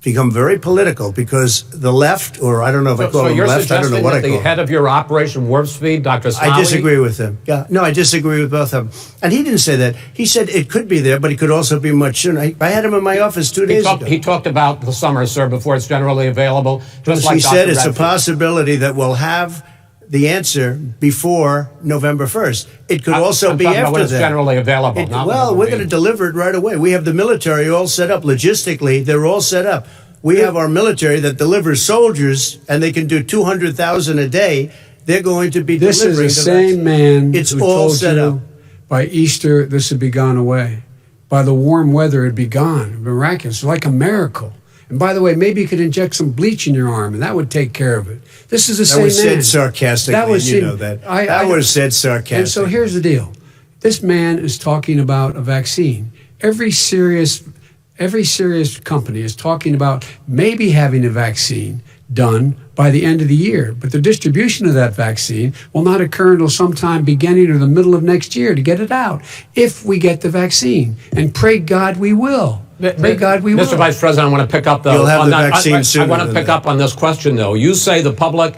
Become very political because the left, or I don't know if I call them left, I don't know what I call them. The head of your Operation Warp Speed, Dr. Slaoui? I disagree with him. Yeah, no, I disagree with both of them. And he didn't say that. He said it could be there, but it could also be much sooner. I had him in my office 2 days ago. He talked about the summer, sir, before it's generally available. Just like he said Dr. it's Redfield. a possibility that we'll have the answer before November 1st. It could also be after when it's that. Generally available. Well, we're going to deliver it right away. We have the military all set up. Logistically, they're all set up. We have our military that delivers soldiers, and they can do 200,000 a day. They're going to be this delivering. This is the same man it's who all told set you up. by Easter this would be gone away. by the warm weather, it'd be gone. Miraculous, like a miracle. And by the way, maybe you could inject some bleach in your arm, and that would take care of it. This is the same man. That was said sarcastically, you know that. That was said sarcastically. And so here's the deal. This man is talking about a vaccine. Every serious company is talking about maybe having a vaccine done by the end of the year. But the distribution of that vaccine will not occur until sometime beginning or the middle of next year to get it out, if we get the vaccine. And pray God we will. Pray God we will. Mr. Vice President, I want to pick up You'll have the vaccine sooner I want to pick up on this question, though. You say the public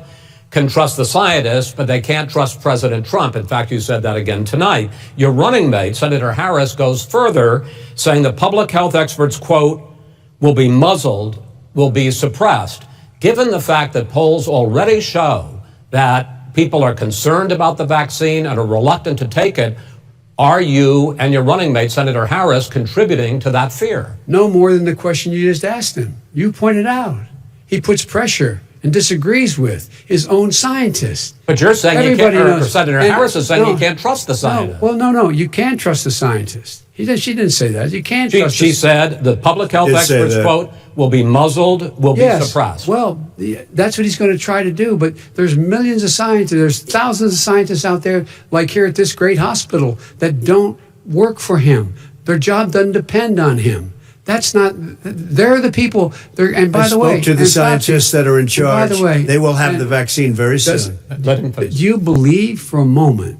can trust the scientists, but they can't trust President Trump. In fact, you said that again tonight. Your running mate, Senator Harris, goes further, saying the public health experts, quote, will be muzzled, will be suppressed. Given the fact that polls already show that people are concerned about the vaccine and are reluctant to take it, are you and your running mate, Senator Harris, contributing to that fear? No more than the question you just asked him. You pointed out. He puts pressure and disagrees with his own scientists. But you're saying Everybody you can't, knows. Senator Harris is saying you can't trust the No, scientists. well, no, you can trust the scientists. She didn't say that. You can't trust She said the public health experts, quote, will be muzzled, will be suppressed. Well, that's what he's going to try to do. But there's millions of scientists, there's thousands of scientists out there, like here at this great hospital, that don't work for him. Their job doesn't depend on him. That's not, they're the people, and by the way. I spoke to the scientists that are in charge. By the way. They will have the vaccine very soon. Do you believe for a moment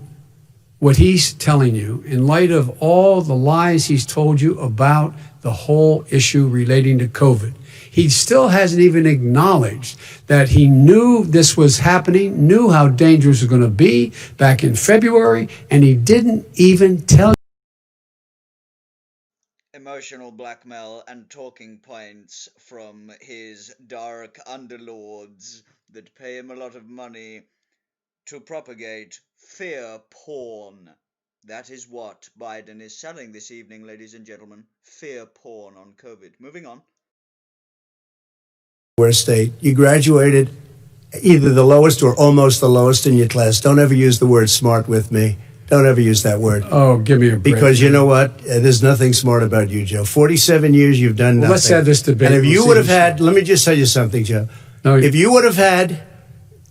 what he's telling you in light of all the lies he's told you about the whole issue relating to COVID? He still hasn't even acknowledged that he knew this was happening, knew how dangerous it was going to be back in February, and he didn't even tell you. Emotional blackmail and talking points from his dark underlords that pay him a lot of money to propagate fear porn. That is what Biden is selling this evening, ladies and gentlemen. Fear porn on COVID. Moving on. State, you graduated either the lowest or almost the lowest in your class. Don't ever use the word smart with me. Don't ever use that word. Oh, give me a break. Because you know what? There's nothing smart about you, Joe. 47 years, you've done nothing. Let's have this debate. And if you would have had, let me just tell you something, Joe. If you would have had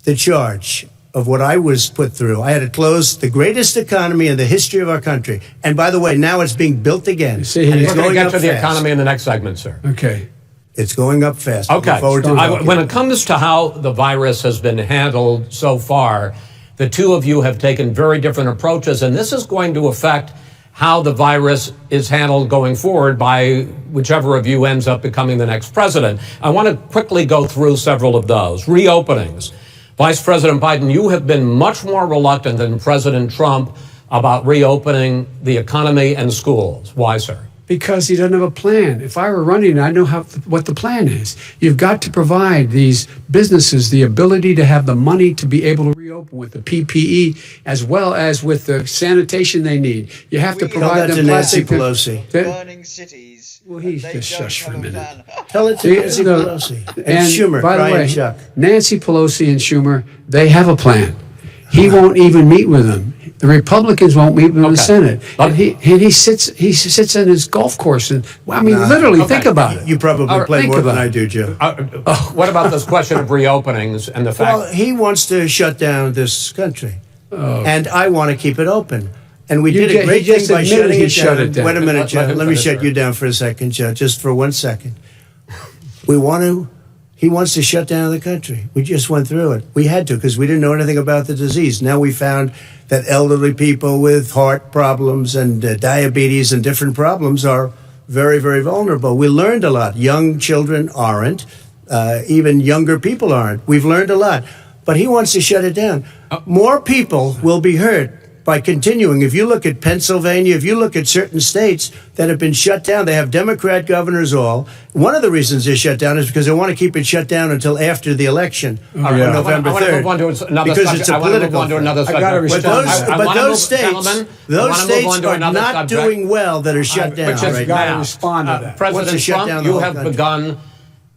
the charge of what I was put through, I had to close the greatest economy in the history of our country. And by the way, now it's being built again. We're going to get to the economy in the next segment, sir. Okay. It's going up fast. Okay. When it comes to how the virus has been handled so far, the two of you have taken very different approaches, and this is going to affect how the virus is handled going forward by whichever of you ends up becoming the next president. I want to quickly go through several of those. Reopenings. Vice President Biden, you have been much more reluctant than President Trump about reopening the economy and schools. Why, sir? Because he doesn't have a plan. If I were running, I know what the plan is. You've got to provide these businesses the ability to have the money to be able to reopen with the PPE as well as with the sanitation they need. You have to provide them plastic. Nancy Pelosi. Burning cities. Well, he's just shush for a minute. Tell it to Nancy Pelosi. And Schumer, by the way, Chuck. Nancy Pelosi and Schumer, they have a plan. He won't even meet with them. The Republicans won't meet with the Senate. And he sits in his golf course. And literally, think about it. You probably play more than I do, Joe. What about this question of reopenings and the fact? Well, he wants to shut down this country. And I want to keep it open. And we did a great thing by shutting it down. Wait a minute, Joe. Let me shut you down for a second, Joe, just for 1 second. He wants to shut down the country. We just went through it. We had to because we didn't know anything about the disease. Now we found that elderly people with heart problems and diabetes and different problems are very, very vulnerable. We learned a lot. Young children aren't. Even younger people aren't. We've learned a lot. But he wants to shut it down. More people will be hurt by continuing. If you look at Pennsylvania, if you look at certain states that have been shut down, they have Democrat governors all. One of the reasons they're shut down is because they want to keep it shut down until after the election on November 3rd. I want to move on to another because it's a political thing. But those states are not doing well that are shut down right now. Respond to that. President Trump, you have begun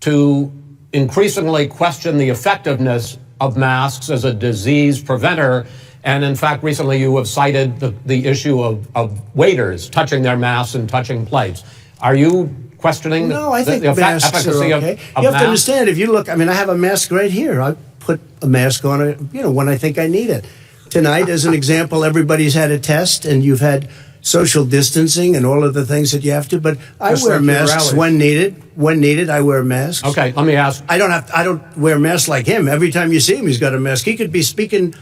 to increasingly question the effectiveness of masks as a disease preventer. And in fact, recently you have cited the issue of waiters touching their masks and touching plates. Are you questioning No, I think the masks efficacy are okay. of You have masks? to understand, if you look, I mean, I have a mask right here. I put a mask on it, when I think I need it. Tonight, as an example, everybody's had a test, and you've had social distancing and all of the things that you have to. But I Just wear like your masks rallies. when needed. When needed, I wear masks. Okay, let me ask. I don't wear masks like him. Every time you see him, he's got a mask. He could be speaking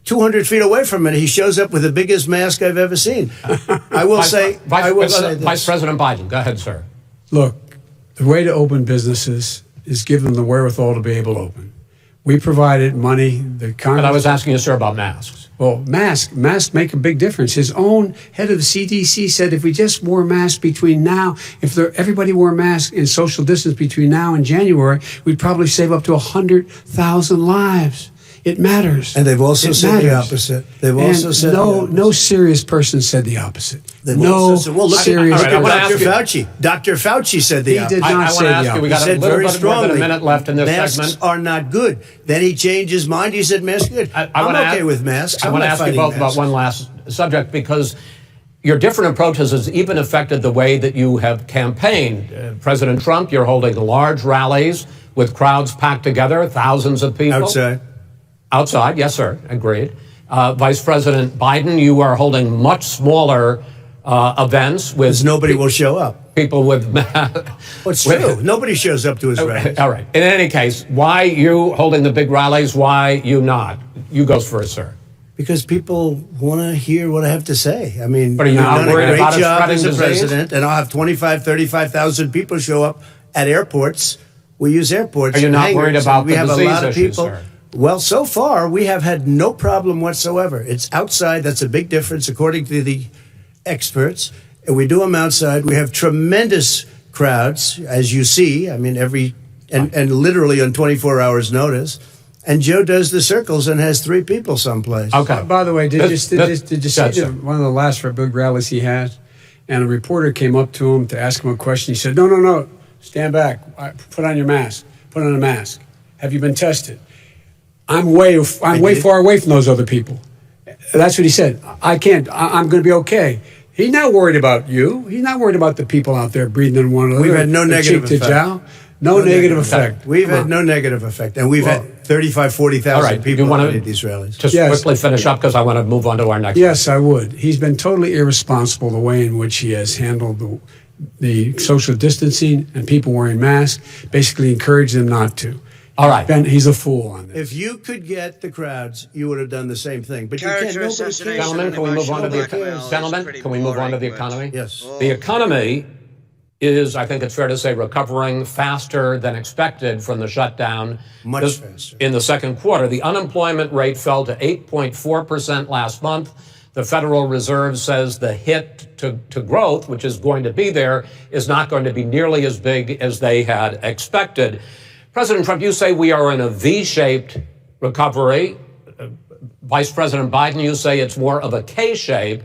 200 feet away from it. He shows up with the biggest mask I've ever seen. I will say this. Vice President Biden, go ahead, sir. Look, the way to open businesses is give them the wherewithal to be able to open. We provided money. The Congress. But I was asking you, sir, about masks. Well, masks make a big difference. His own head of the CDC said if we just wore masks between now, everybody wore masks in social distance between now and January, we'd probably save up to 100,000 lives. It matters. And they've also It said the matters. opposite. They've also And said the opposite. no serious person said the opposite. They've No also said, well, look serious all right, I at wanna person. Dr. ask you- Fauci. Dr. Fauci said the He opposite. did I not want say to the ask you, we opposite. got a Said little very bit more strongly, than a minute left in this masks segment. are not good. Then he changed his mind. He said masks are good. I I'm wanna okay ask- with masks. I I'm want to not ask you fighting both about masks. one last subject, because your different approaches has even affected the way that you have campaigned. President Trump, you're holding large rallies with crowds packed together, thousands of people. Outside. Outside, yes, sir, agreed. Vice President Biden, you are holding much smaller events with Because nobody will show up. people with Well, it's true. Nobody shows up to his rallies. All right. In any case, why you holding the big rallies? Why you not? You go first, sir. Because people want to hear what I have to say. I mean, But are you you've not done a worried great about it job spreading as a disease? president, and I'll have 35,000 people show up at airports. We use airports. Are you and not hangars, worried and about we the have disease a lot of issue, people. sir? Well, so far we have had no problem whatsoever. It's outside. That's a big difference, according to the experts. And we do them outside. We have tremendous crowds, as you see. I mean, and literally on 24 hours notice. And Joe does the circles and has 3 people someplace. Okay. By the way, did you see Gotcha. one of the last big rallies he had? And a reporter came up to him to ask him a question. He said, no, stand back. Put on your mask. Put on a mask. Have you been tested? I'm way far away from those other people. That's what he said. I can't. I'm going to be okay. He's not worried about you. He's not worried about the people out there breathing in one another. We've had no negative cheek to effect. jowl. No negative effect. We've had no negative effect. And we've had 35, 40,000 All right. people You wanna at these rallies. Just Yes. quickly finish up, because I want to move on to our next. Yes, I would. He's been totally irresponsible the way in which he has handled the social distancing and people wearing masks, basically encouraged them not to. All right. He's a fool on this. If you could get the crowds, you would have done the same thing. But you Character can't. Nobody assassination. cares. Gentlemen, can we move on to the Emotional blackmail is gentlemen? pretty Can we move on to the boring, but- economy? Yes. The economy is, I think it's fair to say, recovering faster than expected from the shutdown. Much faster. In the second quarter, the unemployment rate fell to 8.4% last month. The Federal Reserve says the hit to growth, which is going to be there, is not going to be nearly as big as they had expected. President Trump, you say we are in a V-shaped recovery. Vice President Biden, you say it's more of a K-shape.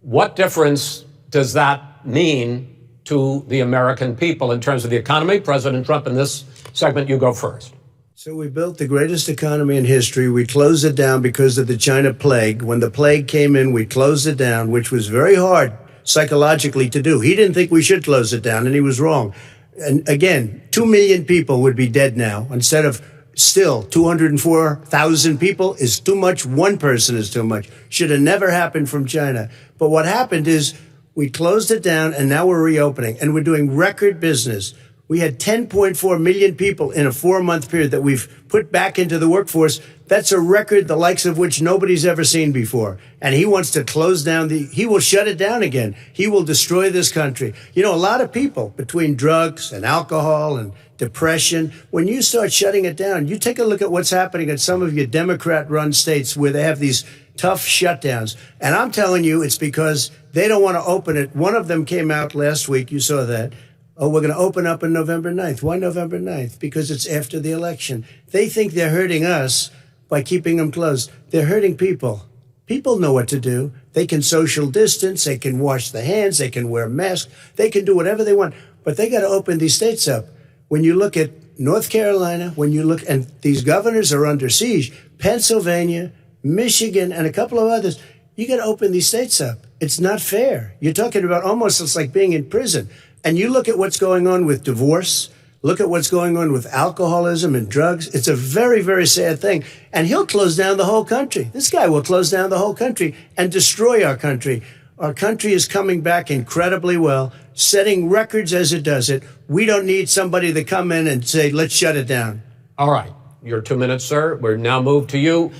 What difference does that mean to the American people in terms of the economy? President Trump, in this segment, you go first. So we built the greatest economy in history. We closed it down because of the China plague. When the plague came in, we closed it down, which was very hard psychologically to do. He didn't think we should close it down, and he was wrong. And again, 2 million people would be dead now instead of still 204,000 people is too much. One person is too much. Should have never happened from China. But what happened is we closed it down, and now we're reopening, and we're doing record business. We had 10.4 million people in a 4-month period that we've put back into the workforce. That's a record the likes of which nobody's ever seen before. And he wants to close down he will shut it down again. He will destroy this country. You know, a lot of people, between drugs and alcohol and depression, when you start shutting it down, you take a look at what's happening in some of your Democrat-run states where they have these tough shutdowns. And I'm telling you, it's because they don't want to open it. One of them came out last week. You saw that. Oh, we're going to open up on November 9th. Why November 9th? Because it's after the election. They think they're hurting us by keeping them closed. They're hurting people. People know what to do. They can social distance. They can wash their hands. They can wear masks. They can do whatever they want. But they got to open these states up. When you look at North Carolina, when you look, and these governors are under siege, Pennsylvania, Michigan, and a couple of others. You got to open these states up. It's not fair. You're talking about almost it's like being in prison. And you look at what's going on with divorce, look at what's going on with alcoholism and drugs. It's a very, very sad thing. And he'll close down the whole country. This guy will close down the whole country and destroy our country. Our country is coming back incredibly well, setting records as it does it. We don't need somebody to come in and say, let's shut it down. All right. Your 2 minutes, sir. We're now moved to you.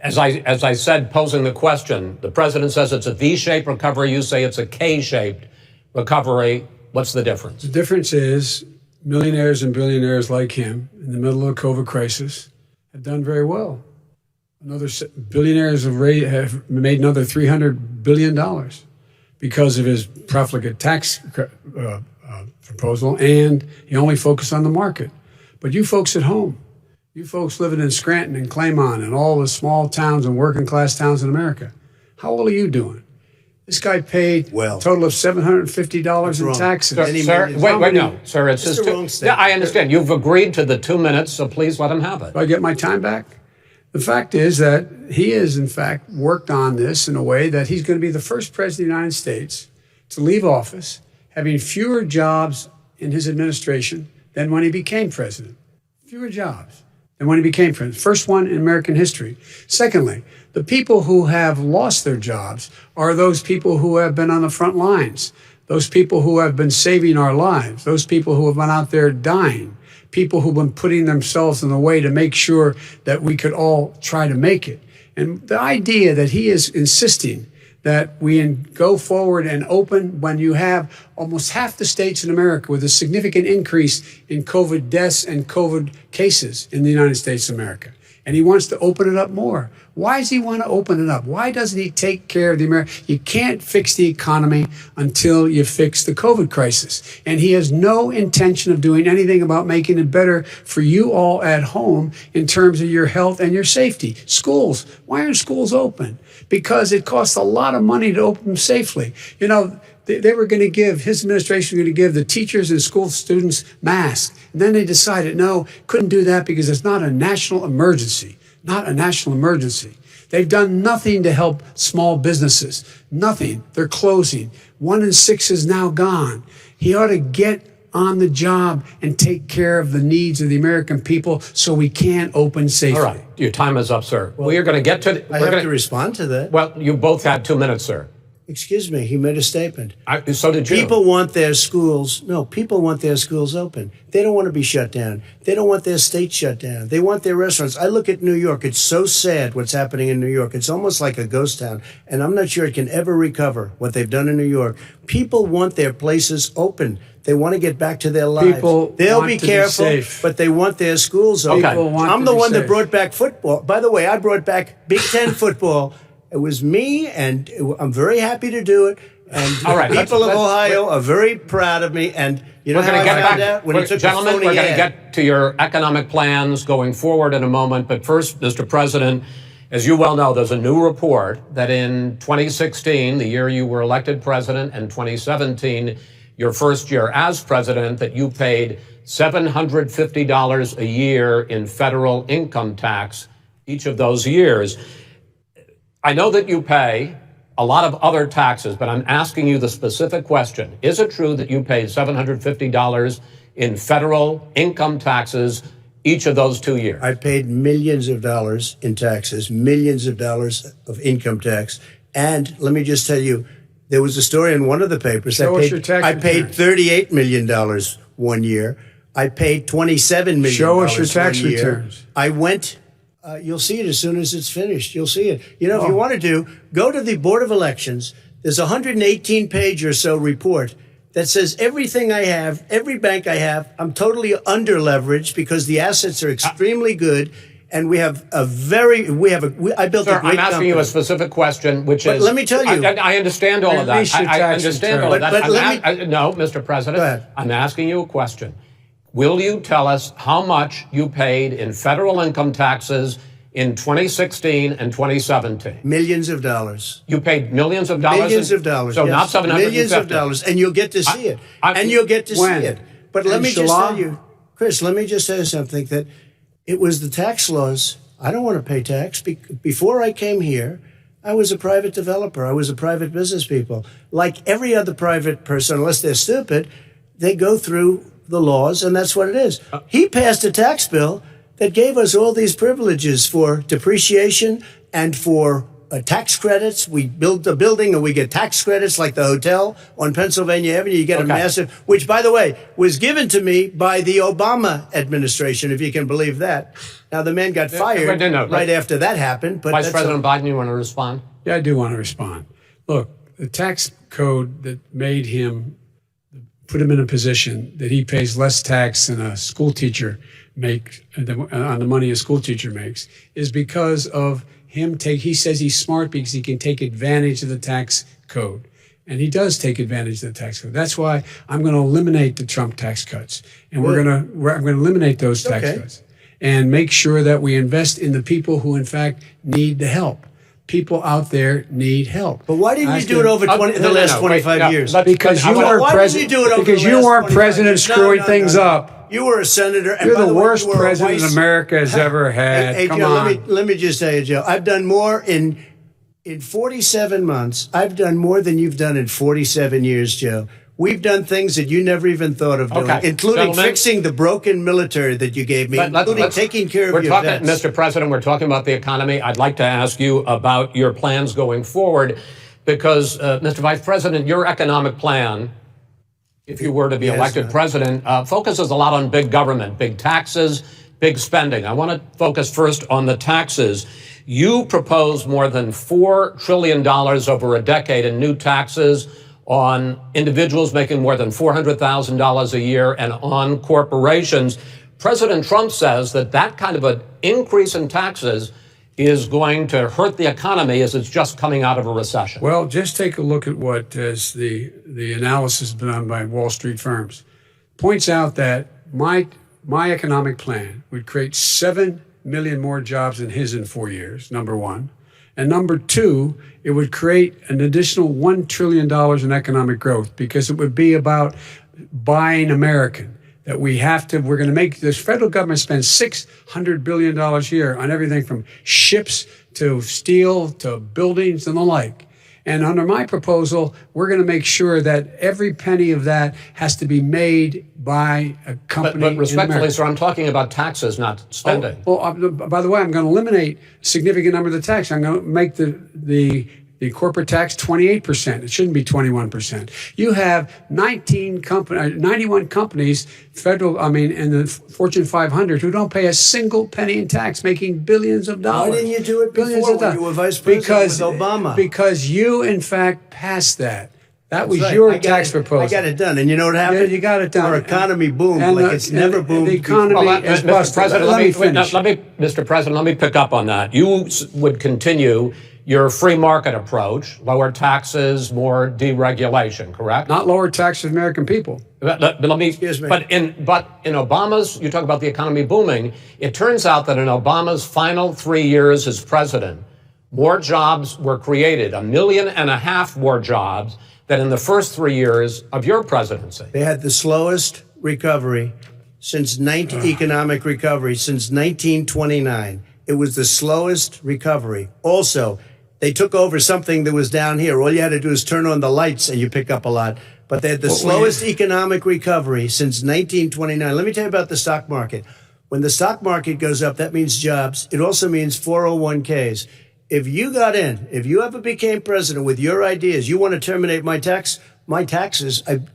As I said, posing the question, the president says it's a V-shaped recovery. You say it's a K-shaped recovery. What's the difference? The difference is millionaires and billionaires like him in the middle of the COVID crisis have done very well. Billionaires have made another $300 billion because of his profligate tax proposal, and he only focused on the market. But you folks at home, you folks living in Scranton and Claymont and all the small towns and working class towns in America, how well are you doing? This guy paid a total of $750 in taxes. Sir, wait, no, sir, it's just wrong statement. Yeah, I understand. You've agreed to the 2 minutes, so please let him have it. Do I get my time back? The fact is that he has, in fact, worked on this in a way that he's going to be the first president of the United States to leave office having fewer jobs in his administration than when he became president. Fewer jobs than when he became president. First one in American history. Secondly, the people who have lost their jobs are those people who have been on the front lines, those people who have been saving our lives, those people who have been out there dying, people who've been putting themselves in the way to make sure that we could all try to make it. And the idea that he is insisting that we go forward and open when you have almost half the states in America with a significant increase in COVID deaths and COVID cases in the United States of America. And he wants to open it up more. Why does he want to open it up? Why doesn't he take care of the American? You can't fix the economy until you fix the COVID crisis. And he has no intention of doing anything about making it better for you all at home in terms of your health and your safety. Schools. Why aren't schools open? Because it costs a lot of money to open them safely. You know, they were going to give, his administration was going to give the teachers and school students masks. And then they decided, no, couldn't do that because it's not a national emergency. Not a national emergency. They've done nothing to help small businesses. Nothing. They're closing. 1 in 6 is now gone. He ought to get on the job and take care of the needs of the American people so we can open safely. All right. Your time is up, sir. Well, we are going to get to... I have to respond to that. Well, you both had 2 minutes, sir. Excuse me, he made a statement. So did you. People want their schools open. They don't want to be shut down. They don't want their state shut down. They want their restaurants. I look at New York. It's so sad what's happening in New York. It's almost like a ghost town. And I'm not sure it can ever recover what they've done in New York. People want their places open. They want to get back to their lives. They'll be careful, but they want their schools open. I'm the one that brought back football. By the way, I brought back Big Ten football. It was me, and I'm very happy to do it. And all right, people of Ohio are very proud of me. And you know how I found out? When he took gentlemen, we're going to get to your economic plans going forward in a moment. But first, Mr. President, as you well know, there's a new report that in 2016, the year you were elected president, and 2017, your first year as president, that you paid $750 a year in federal income tax each of those years. I know that you pay a lot of other taxes, but I'm asking you the specific question. Is it true that you paid $750 in federal income taxes each of those 2 years? I paid millions of dollars in taxes, millions of dollars of income tax. And let me just tell you, there was a story in one of the papers. I paid $38 million 1 year. I paid $27 million. Show us your tax returns. I went... you'll see it as soon as it's finished. You'll see it. You know, if you want to go to the Board of Elections. There's a 118-page or so report that says everything I have, every bank I have, I'm totally under-leveraged because the assets are extremely good. And I built a great company. I'm asking you a specific question, which is... let me tell you. I understand all of that. I understand all of that. No, Mr. President. Go ahead. I'm asking you a question. Will you tell us how much you paid in federal income taxes in 2016 and 2017? Millions of dollars. You paid millions of dollars? Millions of dollars, So yes. not 750? Millions of dollars, and you'll get to see it. But let me just tell you, Chris, let me just say something, that it was the tax laws. I don't want to pay tax. Before I came here, I was a private developer. I was a private business people. Like every other private person, unless they're stupid, they go through the laws, and that's what it is. He passed a tax bill that gave us all these privileges for depreciation and for tax credits. We build a building and we get tax credits like the hotel on Pennsylvania Avenue. You get a massive, which, by the way, was given to me by the Obama administration, if you can believe that. Now, the man got fired right after that happened. But Vice President Biden, you want to respond? Yeah, I do want to respond. Look, the tax code that made him, put him in a position that he pays less tax than a school teacher makes, on the money a school teacher makes, is because of him he says he's smart because he can take advantage of the tax code. And he does take advantage of the tax code. That's why I'm going to eliminate the Trump tax cuts. And I'm going to eliminate those tax cuts and make sure that we invest in the people who, in fact, need the help. People out there need help. But why didn't you do it over the last 25 years? Because you weren't president screwing things up. You were a senator. And You're the worst president America has ever had. Hey, Come Joe, on. let me just tell you, Joe, I've done more in 47 months. I've done more than you've done in 47 years, Joe. We've done things that you never even thought of doing, including fixing the broken military that you gave me, including taking care of your vets. Mr. President, we're talking about the economy. I'd like to ask you about your plans going forward because, Mr. Vice President, your economic plan, if you were to be elected president, focuses a lot on big government, big taxes, big spending. I want to focus first on the taxes. You propose more than $4 trillion over a decade in new taxes on individuals making more than $400,000 a year and on corporations. President Trump says that kind of an increase in taxes is going to hurt the economy as it's just coming out of a recession. Well, just take a look at what is the analysis done by Wall Street firms. Points out that my economic plan would create 7 million more jobs than his in 4 years, number one. And number two, it would create an additional $1 trillion in economic growth because it would be about buying American. That we're going to make this federal government spend $600 billion a year on everything from ships to steel to buildings and the like. And under my proposal, we're going to make sure that every penny of that has to be made by a company. But respectfully, sir, I'm talking about taxes, not spending. By the way, I'm going to eliminate a significant number of the tax. I'm going to make the corporate tax 28%. It shouldn't be 21%. You have 91 companies, in the Fortune 500 who don't pay a single penny in tax, making billions of dollars. Why didn't you do it before when you were vice president with Obama? Because you, in fact, passed that. That was your tax proposal. I got it done. And you know what happened? Yeah, you got it done. Our economy boomed it's never boomed. The economy is busted. Mr. President, let me pick up on that. You would continue your free market approach, lower taxes, more deregulation, correct? Not lower taxes for American people. Excuse me. But in Obama's, you talk about the economy booming, it turns out that in Obama's final 3 years as president, more jobs were created, 1.5 million more jobs than in the first 3 years of your presidency. They had the slowest recovery economic recovery since 1929. It was the slowest recovery. Also, they took over something that was down here. All you had to do is turn on the lights and you pick up a lot. But they had the slowest economic recovery since 1929. Let me tell you about the stock market. When the stock market goes up, that means jobs. It also means 401ks. If you got in, if you ever became president with your ideas, you want to terminate my taxes,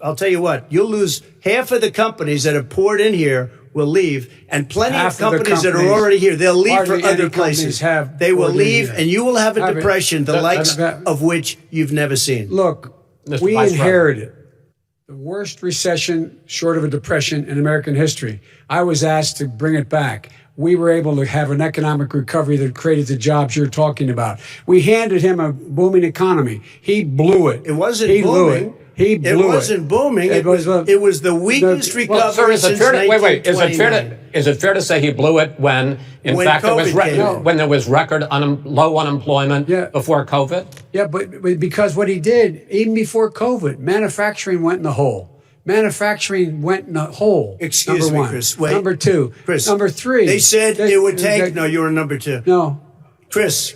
I'll tell you what, you'll lose half of the companies that have poured in here will leave, and plenty of companies that are already here, they'll leave for other places. They will leave, and you will have a depression, the likes of which you've never seen. Look, we inherited the worst recession short of a depression in American history. I was asked to bring it back. We were able to have an economic recovery that created the jobs you're talking about. We handed him a booming economy. He blew it. It wasn't booming. Blew it. It wasn't booming. It was the weakest recovery since 1929. Is it fair to say he blew it when there was record low unemployment before COVID? Yeah, but because what he did, even before COVID, manufacturing went in the hole. Manufacturing went in a hole. Excuse number me, one. Chris. Wait. Number two. Chris. Number three. They said it would take. No, you were number two. No. Chris.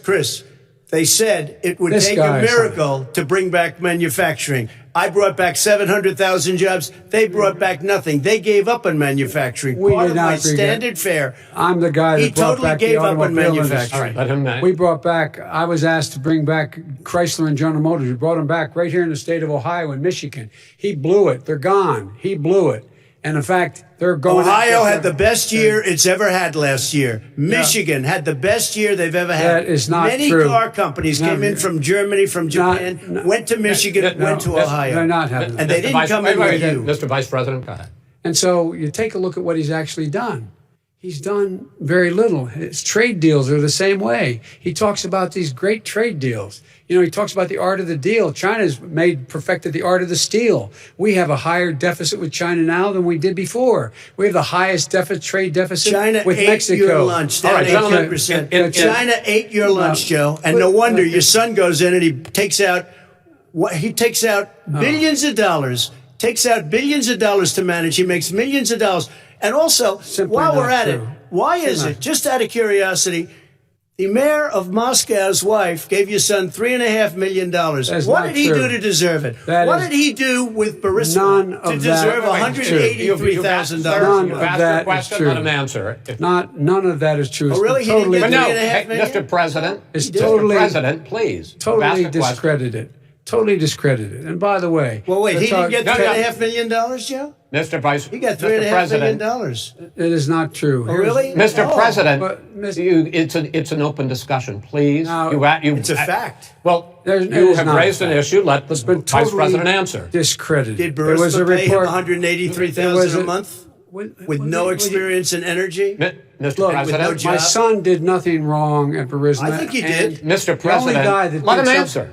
They said it would This take a guy is miracle to bring back manufacturing. I brought back 700,000 jobs. They brought back nothing. They gave up on manufacturing. We Part did of not my agree standard fare. I'm the guy that He brought totally back gave the up on automobile manufacturing. industry. Let him know. We brought back, I was asked to bring back Chrysler and General Motors. We brought them back right here in the state of Ohio and Michigan. He blew it. They're gone. He blew it. And in fact, they're going. Ohio had the best year it's ever had last year. Michigan had the best year they've ever had. That is not Many true. car companies came in from Germany, from Japan, went to Michigan, went to Ohio. They're not having And they didn't come in with you. Mr. Vice President, go ahead. And so you take a look at what he's actually done. He's done very little. His trade deals are the same way. He talks about these great trade deals. You know, he talks about the art of the deal. China's perfected the art of the steal. We have a higher deficit with China now than we did before. We have the highest trade deficit China with ate Mexico. your lunch. All right, gentlemen, 18%. China ate your lunch, Joe. And no wonder your son goes in and he takes out billions of dollars. Takes out billions of dollars to manage. He makes millions of dollars. And also, Simply while we're not at it, true. why is it, just out of curiosity, the mayor of Moscow's wife gave your son $3.5 million. That's What not did he true. do to deserve it? That What is did he do with Burisma none to of that deserve is true. $183,000? None You've of asked that your is question, true. let him answer it. None of that is true. It's Oh, really? been He didn't totally, get But no, $3.5 million? Mr. President, It's Mr. totally- President, please. totally You've asked a question. discredited. Totally discredited. And by the way, Well, wait, he let's didn't get talk- $3.5 million, Joe? Mr. Vice, He got Mr. $3.5 million. President, It is not true. Oh, really? Mr. Oh. President, But, Mr. it's an open discussion, please. Now, It's a fact. Well, There's- it you is have not a raised an fact. issue. Let the It's been Vice totally President answer. discredited. Did There was a Burisma pay him report. $183,000 a month with no experience in energy? Mr. Look, President, no job. my son did nothing wrong at Burisma. I think he and did. Mr. the only guy President, that let him did answer.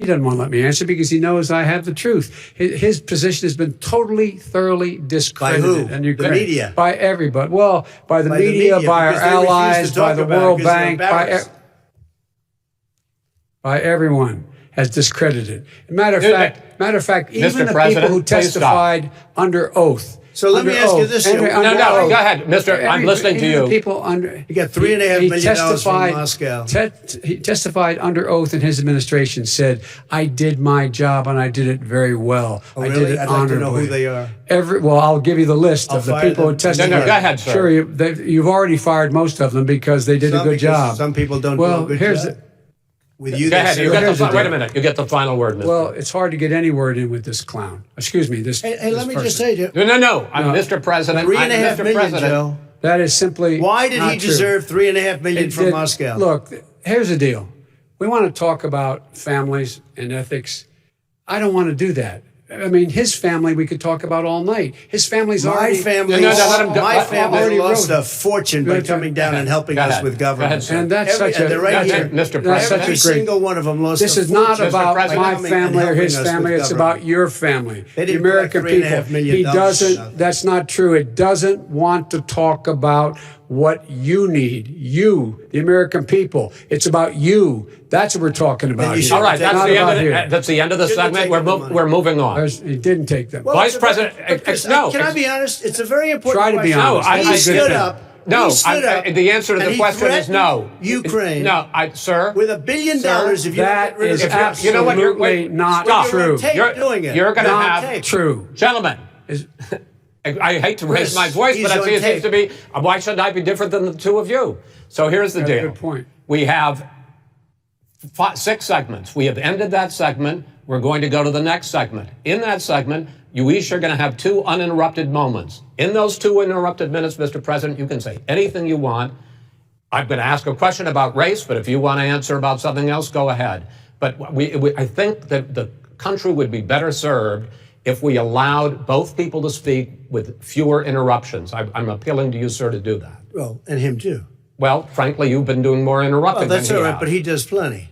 He doesn't want to let me answer because he knows I have the truth. His position has been totally, thoroughly discredited. By who? And The media? By everybody. Well, by the By the media, media, by our because they refuse to allies, talk by the about it World because they're Bank, embarrassed. by everyone has discredited. Matter of fact, even Mr. the President, people who please stop. testified under oath. So let me Under ask you oath. this, Under- Joe. under No, oath. go ahead, Mr. I'm listening to Even you. People under. He got $3.5 million from testified- Moscow. He testified under oath in his administration, said, I did my job and I did it very well. Oh, I really? did it I'd like to know honorably. who they are. Well, I'll give you the list I'll of the fire people who them. testified. No, go ahead, sir. Sure, you've already fired most of them because they did a Some good because job. some people don't do well, a good here's job. With you, Go they ahead. say- You get here's the, the wait a deal. minute. You get the final word, Mr. Well, it's hard to get any word in with this clown. Excuse me. This. Hey, let me this just person. say, Joe. No. I'm Mr. President. $3.5 Mr. million, President. Joe. That is simply. Why did not he true. deserve $3.5 million It from did- Moscow? Look, here's the deal. We want to talk about families and ethics. I don't want to do that. I mean, his family we could talk about all night. His family's My already. family, No, let him go. my family already lost wrote- a fortune by Go coming down and helping Go us ahead. with Go ahead, government. sir. And that's such a. they're right That's here. it, Mr. That's such President. Every a great. single one of them lost This a is not fortune about by President. my coming and family or helping his us with family. It's government. about your family, They the didn't American collect people. $3.5 million He for doesn't. nothing. That's not true. It doesn't want to talk about what you need. You, the American people. It's about you. That's what we're talking about. you here. should All right, Not that's about here. the end of the Shouldn't have segment. taken the money. We're moving on. He didn't take them. Well, Vice it's a very- President, but Chris, no, can I be honest? It's a very important Try to be question. honest. No, I- He I- stood up. No, he stood up, the answer to and the he question is threatened no. Ukraine. No, sir. With $1 billion, if you don't that get rid is of the you know what, you're- absolutely wait, not stop. true. Tape doing it. You're going to Not have tape. True. Gentlemen. I hate to raise Chris, my voice, but he's I see on it seems tape. to be. Why should I be different than the two of you? So here's the That's a deal. good point. We have 6 segments. We have ended that segment. We're going to go to the next segment. In that segment, you each are going to have 2 uninterrupted moments. In those 2 uninterrupted minutes, Mr. President, you can say anything you want. I'm going to ask a question about race, but if you want to answer about something else, go ahead. But I think that the country would be better served if we allowed both people to speak with fewer interruptions. I'm appealing to you, sir, to do that. Well, and him too. Well, frankly, you've been doing more interrupting Well, that's than all he right, has. but he does plenty.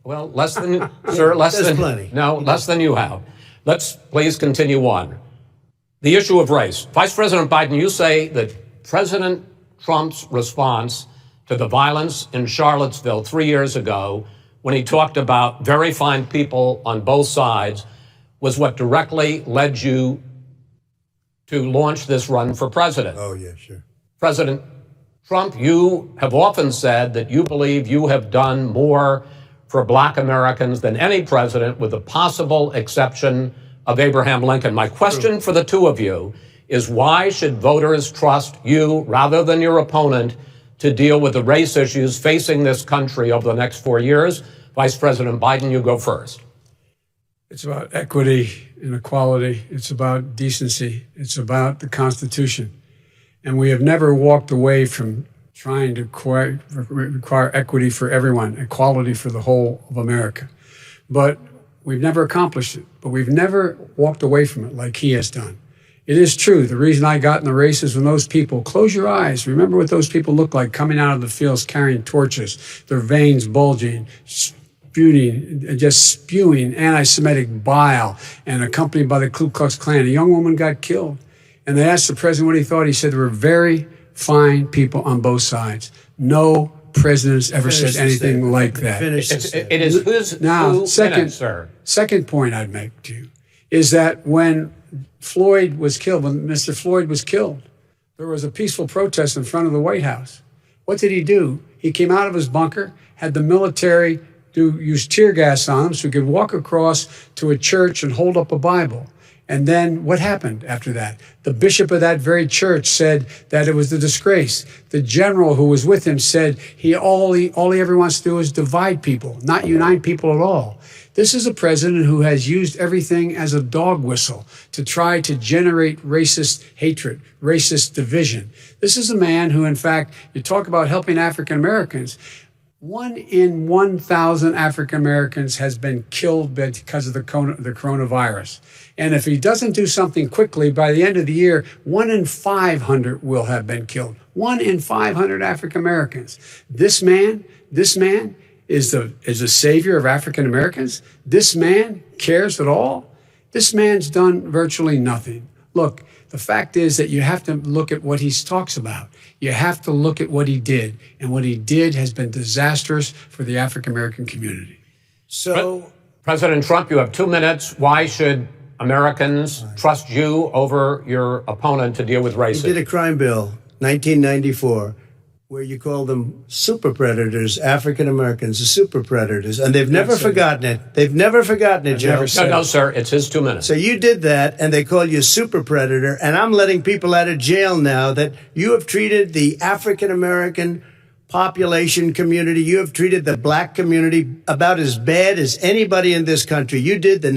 Well, less than, sir, less There's than, plenty. no, less than you have. Let's please continue on. The issue of race. Vice President Biden, you say that President Trump's response to the violence in Charlottesville 3 years ago, when he talked about very fine people on both sides, was what directly led you to launch this run for president. Oh, yeah, sure. President Trump, you have often said that you believe you have done more for Black Americans than any president, with the possible exception of Abraham Lincoln. My question for the two of you is, why should voters trust you rather than your opponent to deal with the race issues facing this country over the next 4 years? Vice President Biden, you go first. It's about equity and equality. It's about decency. It's about the Constitution. And we have never walked away from trying to require equity for everyone, equality for the whole of America. But we've never accomplished it. But we've never walked away from it like he has done. It is true. The reason I got in the race is when those people, close your eyes, remember what those people look like coming out of the fields carrying torches, their veins bulging, just spewing anti-Semitic bile, and accompanied by the Ku Klux Klan. A young woman got killed. And they asked the president what he thought. He said there were very fine people on both sides. No president's ever said anything like that. It is who's now, who second point I'd make to you is that when Floyd was killed, when Mr. Floyd was killed, there was a peaceful protest in front of the White House. What did he do? He came out of his bunker, had the military use tear gas on him so he could walk across to a church and hold up a Bible. And then what happened after that? The bishop of that very church said that it was a disgrace. The general who was with him said all he ever wants to do is divide people, not unite people at all. This is a president who has used everything as a dog whistle to try to generate racist hatred, racist division. This is a man who, in fact, you talk about helping African Americans. 1 in 1,000 African Americans has been killed because of the coronavirus. And if he doesn't do something quickly, by the end of the year, 1 in 500 will have been killed. 1 in 500 African Americans. This man is the savior of African Americans. This man cares at all. This man's done virtually nothing. Look, the fact is that you have to look at what he talks about. You have to look at what he did. And what he did has been disastrous for the African American community. So, President Trump, you have 2 minutes. Why should Americans trust you over your opponent to deal with racism? he did a crime bill, 1994, where you call them super predators, African Americans, the super predators, and they've never forgotten it. They've never forgotten it, Joe. No, sir, it's his 2 minutes. So you did that, and they call you super predator, and I'm letting people out of jail now that you have treated the African American population community, you have treated the black community about as bad as anybody in this country. You did the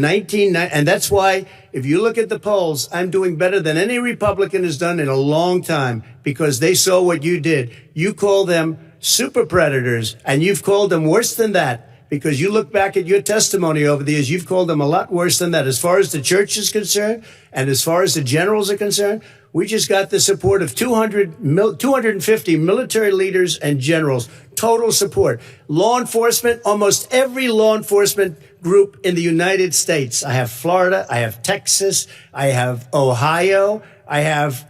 and that's why, if you look at the polls, I'm doing better than any Republican has done in a long time, because they saw what you did. You call them super predators, and you've called them worse than that, because you look back at your testimony over the years, you've called them a lot worse than that. As far as the church is concerned, and as far as the generals are concerned, we just got the support of 250 military leaders and generals, total support. Law enforcement, almost every law enforcement group in the United States. I have Florida, I have Texas, I have Ohio, I have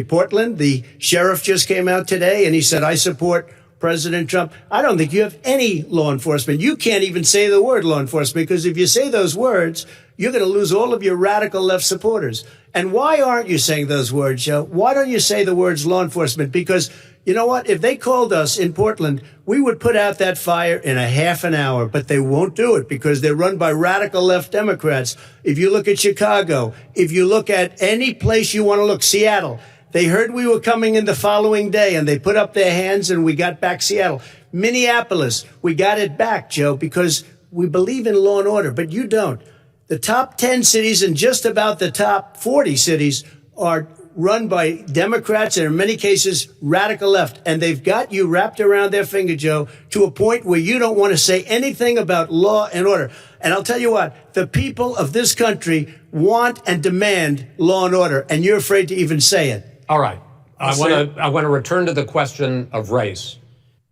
Portland. The sheriff just came out today and he said, I support President Trump. I don't think you have any law enforcement. You can't even say the word law enforcement, because if you say those words, you're going to lose all of your radical left supporters. And why aren't you saying those words, Joe? Why don't you say the words law enforcement? Because you know what? If they called us in Portland, we would put out that fire in a half an hour, but they won't do it because they're run by radical left Democrats. If you look at Chicago, if you look at any place you want to look, Seattle, they heard we were coming in the following day and they put up their hands and we got back Seattle. Minneapolis, we got it back, Joe, because we believe in law and order, but you don't. The top 10 cities and just about the top 40 cities are run by Democrats and in many cases radical left. And they've got you wrapped around their finger, Joe, to a point where you don't want to say anything about law and order. And I'll tell you what, the people of this country want and demand law and order, and you're afraid to even say it. All right. I want to return to the question of race.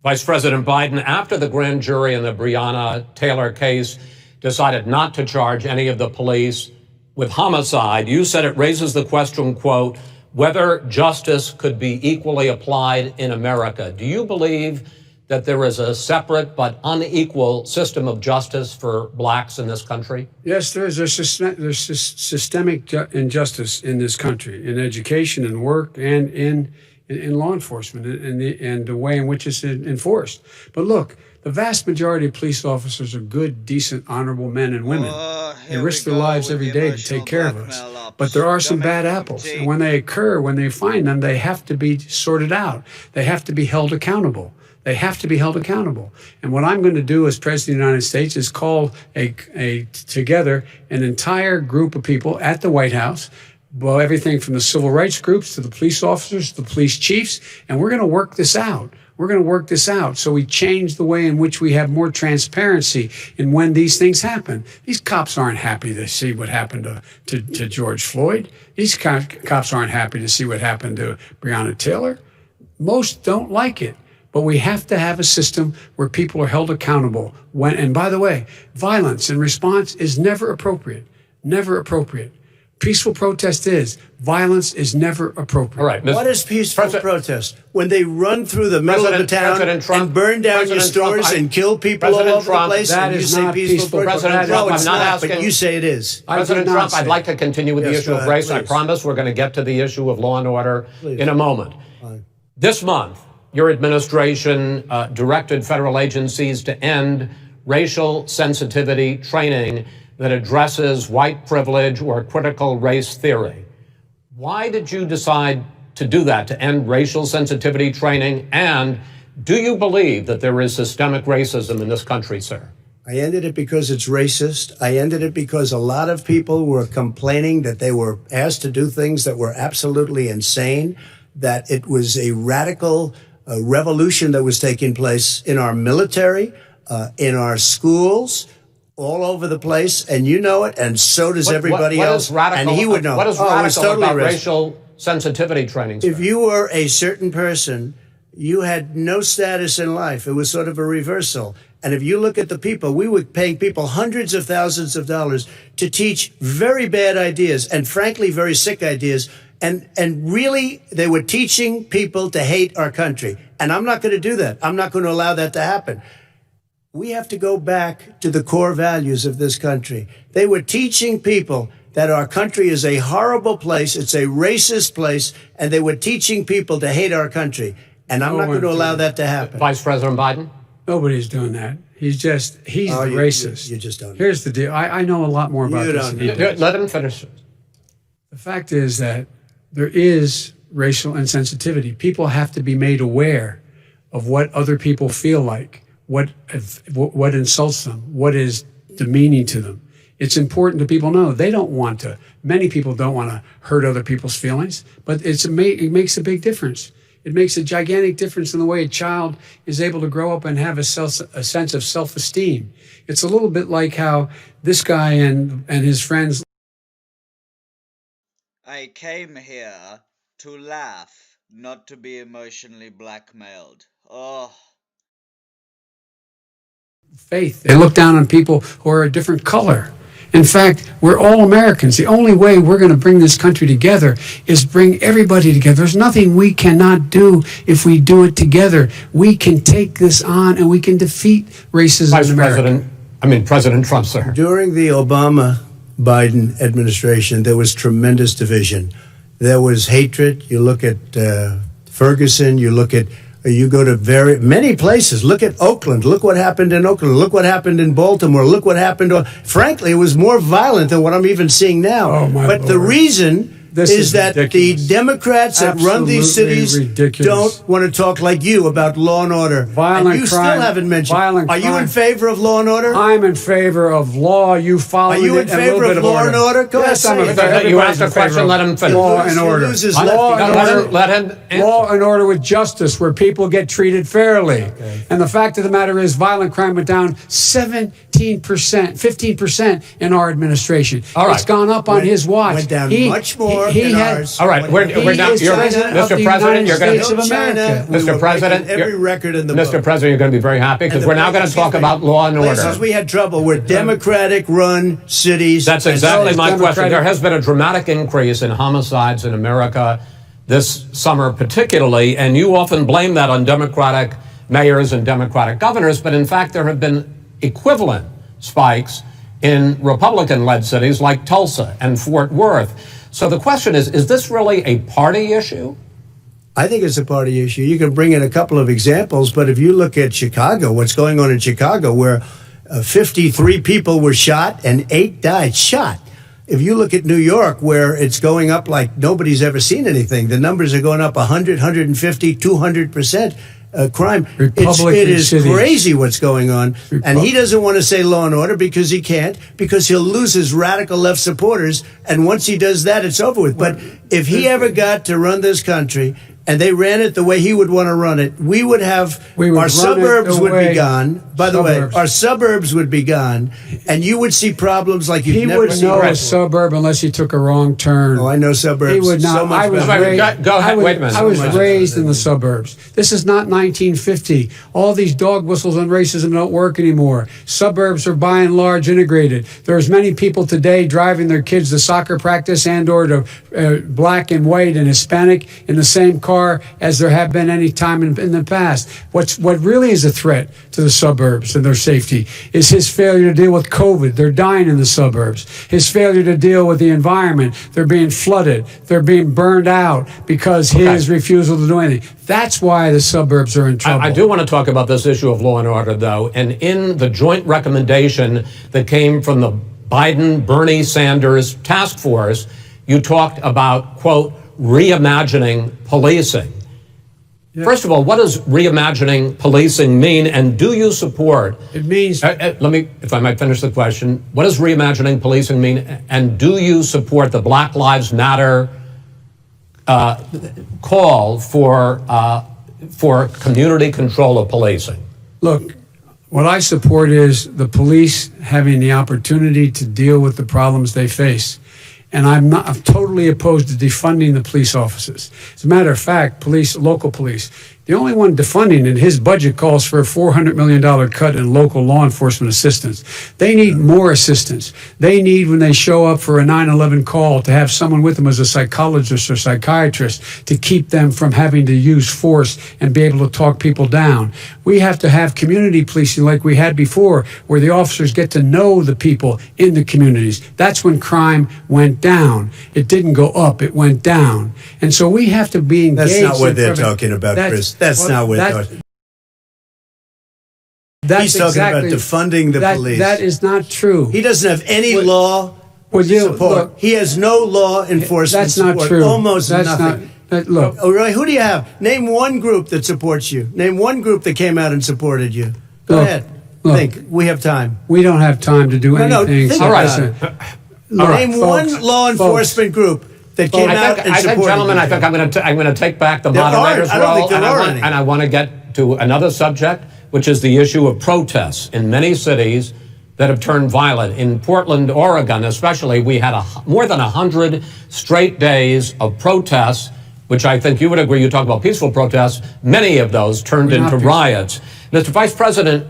Vice President Biden, after the grand jury in the Breonna Taylor case decided not to charge any of the police with homicide, you said it raises the question, quote, whether justice could be equally applied in America. Do you believe that there is a separate but unequal system of justice for blacks in this country? Yes, there's systemic injustice in this country, in education and work and in law enforcement and the way in which it's enforced. But look, the vast majority of police officers are good, decent, honorable men and women. They risk their lives every day to take care of us. But there are some bad apples. And when they occur, when they find them, they have to be sorted out. They have to be held accountable. They have to be held accountable. And what I'm going to do as President of the United States is call together an entire group of people at the White House, well, everything from the civil rights groups to the police officers, to the police chiefs, and we're going to work this out. We're going to work this out so we change the way in which we have more transparency in when these things happen. These cops aren't happy to see what happened to George Floyd. These cops aren't happy to see what happened to Breonna Taylor. Most don't like it. But we have to have a system where people are held accountable. And by the way, violence in response is never appropriate. Never appropriate. Peaceful protest is. Violence is never appropriate. All right. What is peaceful protest? When they run through the middle of the town and burn down your stores and kill people all over the place, that and you is say not peaceful protest? President Trump, No, it's I'm not not, asking. but you say it is. President Trump, I'd like to continue with the issue of race. I promise we're going to get to the issue of law and order in a moment. This month, your administration directed federal agencies to end racial sensitivity training that addresses white privilege or critical race theory. Why did you decide to do that, to end racial sensitivity training? And do you believe that there is systemic racism in this country, sir? I ended it because it's racist. I ended it because a lot of people were complaining that they were asked to do things that were absolutely insane, that it was a radical revolution that was taking place in our military, in our schools, all over the place, and you know it, and so does everybody else. And he would know. What is radical about racial sensitivity training, sir? If you were a certain person, you had no status in life. It was sort of a reversal. And if you look at the people, we were paying people hundreds of thousands of dollars to teach very bad ideas and, frankly, very sick ideas. And really, they were teaching people to hate our country. And I'm not going to do that. I'm not going to allow that to happen. We have to go back to the core values of this country. They were teaching people that our country is a horrible place, it's a racist place, and they were teaching people to hate our country. And I'm not going to allow that to happen. Vice President Biden? Nobody's doing that. He's racist. You just don't. Here's the deal. I know a lot more about this than he does. Let him finish. The fact is that there is racial insensitivity. People have to be made aware of what other people feel like, what insults them, what is demeaning to them. It's important that people know many people don't want to hurt other people's feelings, but it makes a big difference. It makes a gigantic difference in the way a child is able to grow up and have a sense of self-esteem. It's a little bit like how this guy and his friends. I came here to laugh, not to be emotionally blackmailed. Oh. Faith. They look down on people who are a different color. In fact, we're all Americans. The only way we're going to bring this country together is bring everybody together. There's nothing we cannot do if we do it together. We can take this on and we can defeat racism in America. President Trump, sir. During the Obama-Biden administration, there was tremendous division. There was hatred. You look at Ferguson, you go to many places. Look at Oakland. Look what happened in Oakland. Look what happened in Baltimore. Look what happened. Frankly, it was more violent than what I'm even seeing now. Oh, my But Lord. the reason is that ridiculous. the Democrats that run these cities don't want to talk like you about law and order. Violent and you crime, still haven't mentioned. Are you in favor of law and order? I'm in favor of law. You follow Are you in favor of law and order? Go Yes, ahead, I'm in say favor. it. You asked a question, let him finish. Law and order. Let him answer. Law and order with justice, where people get treated fairly. Okay. And the fact of the matter is, violent crime went down 15% in our administration. All right. It's gone up on his watch. Went down much more in ours. All right, we're now. Mr. President, you're going to. Mr. President, every record in the book. Mr. President, you're going to be very happy because we're now going to talk about law and order. Places we had trouble were Democratic-run cities. That's exactly my question. There has been a dramatic increase in homicides in America this summer, particularly, and you often blame that on Democratic mayors and Democratic governors, but in fact there have been equivalent spikes in Republican-led cities like Tulsa and Fort Worth. So the question is this really a party issue? I think it's a party issue. You can bring in a couple of examples, but if you look at Chicago, what's going on in Chicago, where 53 people were shot and 8 died shot. If you look at New York, where it's going up like nobody's ever seen anything, the numbers are going up 100, 150, 200%. Crime. It is crazy what's going on. And he doesn't want to say law and order because he can't, because he'll lose his radical left supporters. And once he does that, it's over with. But if he ever got to run this country and they ran it the way he would want to run it, our suburbs would be gone. By the way, our suburbs would be gone, and you would see problems like you've never seen. He would know a suburb unless he took a wrong turn. Oh, I know suburbs. He would not. So much Go ahead, wait a minute. I was raised in the suburbs. This is not 1950. All these dog whistles on racism don't work anymore. Suburbs are by and large integrated. There's many people today driving their kids to soccer practice and or to black and white and Hispanic in the same car as there have been any time in the past. What really is a threat to the suburbs and their safety is his failure to deal with COVID. They're dying in the suburbs. His failure to deal with the environment. They're being flooded. They're being burned out because his refusal to do anything. That's why the suburbs are in trouble. I do want to talk about this issue of law and order, though. And in the joint recommendation that came from the Biden-Bernie Sanders task force, you talked about, quote, reimagining policing. Yeah. First of all, what does reimagining policing mean, and do you support? It means... let me, if I might finish the question. What does reimagining policing mean, and do you support the Black Lives Matter call for community control of policing? Look, what I support is the police having the opportunity to deal with the problems they face. And I'm totally opposed to defunding the police officers. As a matter of fact, local police, the only one defunding in his budget calls for a $400 million cut in local law enforcement assistance. They need more assistance. They need, when they show up for a 9/11 call, to have someone with them as a psychologist or psychiatrist to keep them from having to use force and be able to talk people down. We have to have community policing like we had before, where the officers get to know the people in the communities. That's when crime went down. It didn't go up, it went down. And so we have to be engaged. That's not what they're talking about, Chris. That's not what they're talking about. He's talking about defunding the police. That is not true. He doesn't have any law support. Look, he has no law enforcement That's not support. true. Almost nothing. Look. Oh, really? Who do you have? Name one group that supports you. Name one group that came out and supported you. Go ahead. Think. We have time. We don't have time to do anything. Think about it. Name one law enforcement group that came out and supported gentlemen, you. I think I'm going to take back the moderator's role, and I want to get to another subject, which is the issue of protests in many cities that have turned violent. In Portland, Oregon, especially, we had more than 100 straight days of protests, which I think you would agree. You talk about peaceful protests. Many of those turned into riots. Mr. Vice President,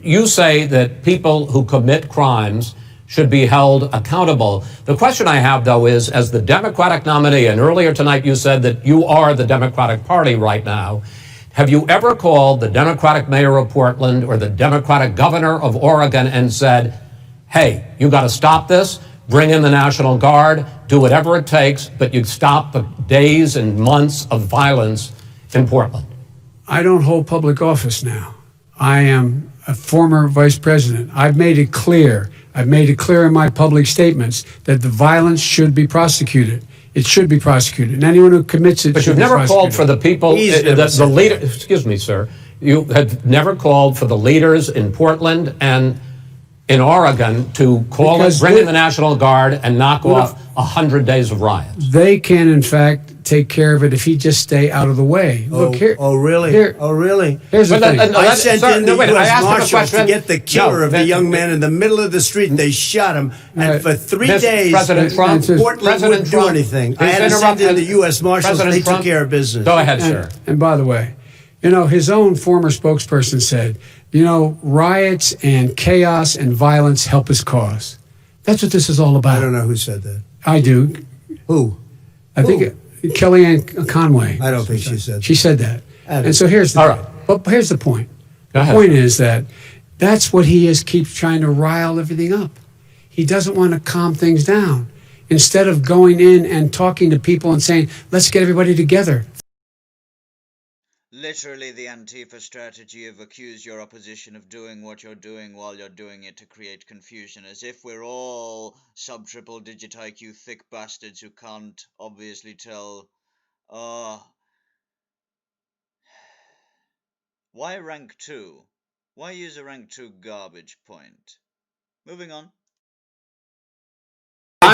you say that people who commit crimes should be held accountable. The question I have, though, is, as the Democratic nominee, and earlier tonight you said that you are the Democratic Party right now, have you ever called the Democratic mayor of Portland or the Democratic governor of Oregon and said, hey, you got to stop this, bring in the National Guard, do whatever it takes, but you stop the days and months of violence in Portland? I don't hold public office now. I am a former vice president. I've made it clear in my public statements that the violence should be prosecuted. It should be prosecuted. And anyone who commits it But should you've be never prosecuted. called for the people, the leader, excuse me, sir. You have never called for the leaders in Portland and in Oregon to bring in the National Guard and knock off 100 days of riots. They can, in fact, take care of it if he just stay out of the way. Look here. Oh, really? Really? Here's the thing. I sent in the U.S. Marshals to get the killer of the young man in the middle of the street, and they shot him. And for 3 days, President Trump, Portland wouldn't do anything. I had to send in the U.S. Marshals, and they took care of business. Go ahead, sir. And by the way, his own former spokesperson said, riots and chaos and violence help his cause. That's what this is all about. I don't know who said that. I do. Who? I think Kellyanne Conway. I don't think she said that. She said that. And so here's the all right. But here's the point. Go The ahead. point is that's what he is, keeps trying to rile everything up. He doesn't want to calm things down. Instead of going in and talking to people and saying, let's get everybody together. Literally the Antifa strategy of accuse your opposition of doing what you're doing while you're doing it to create confusion, as if we're all sub-triple digit IQ thick bastards who can't obviously tell. Why rank 2? Why use a rank 2 garbage point? Moving on.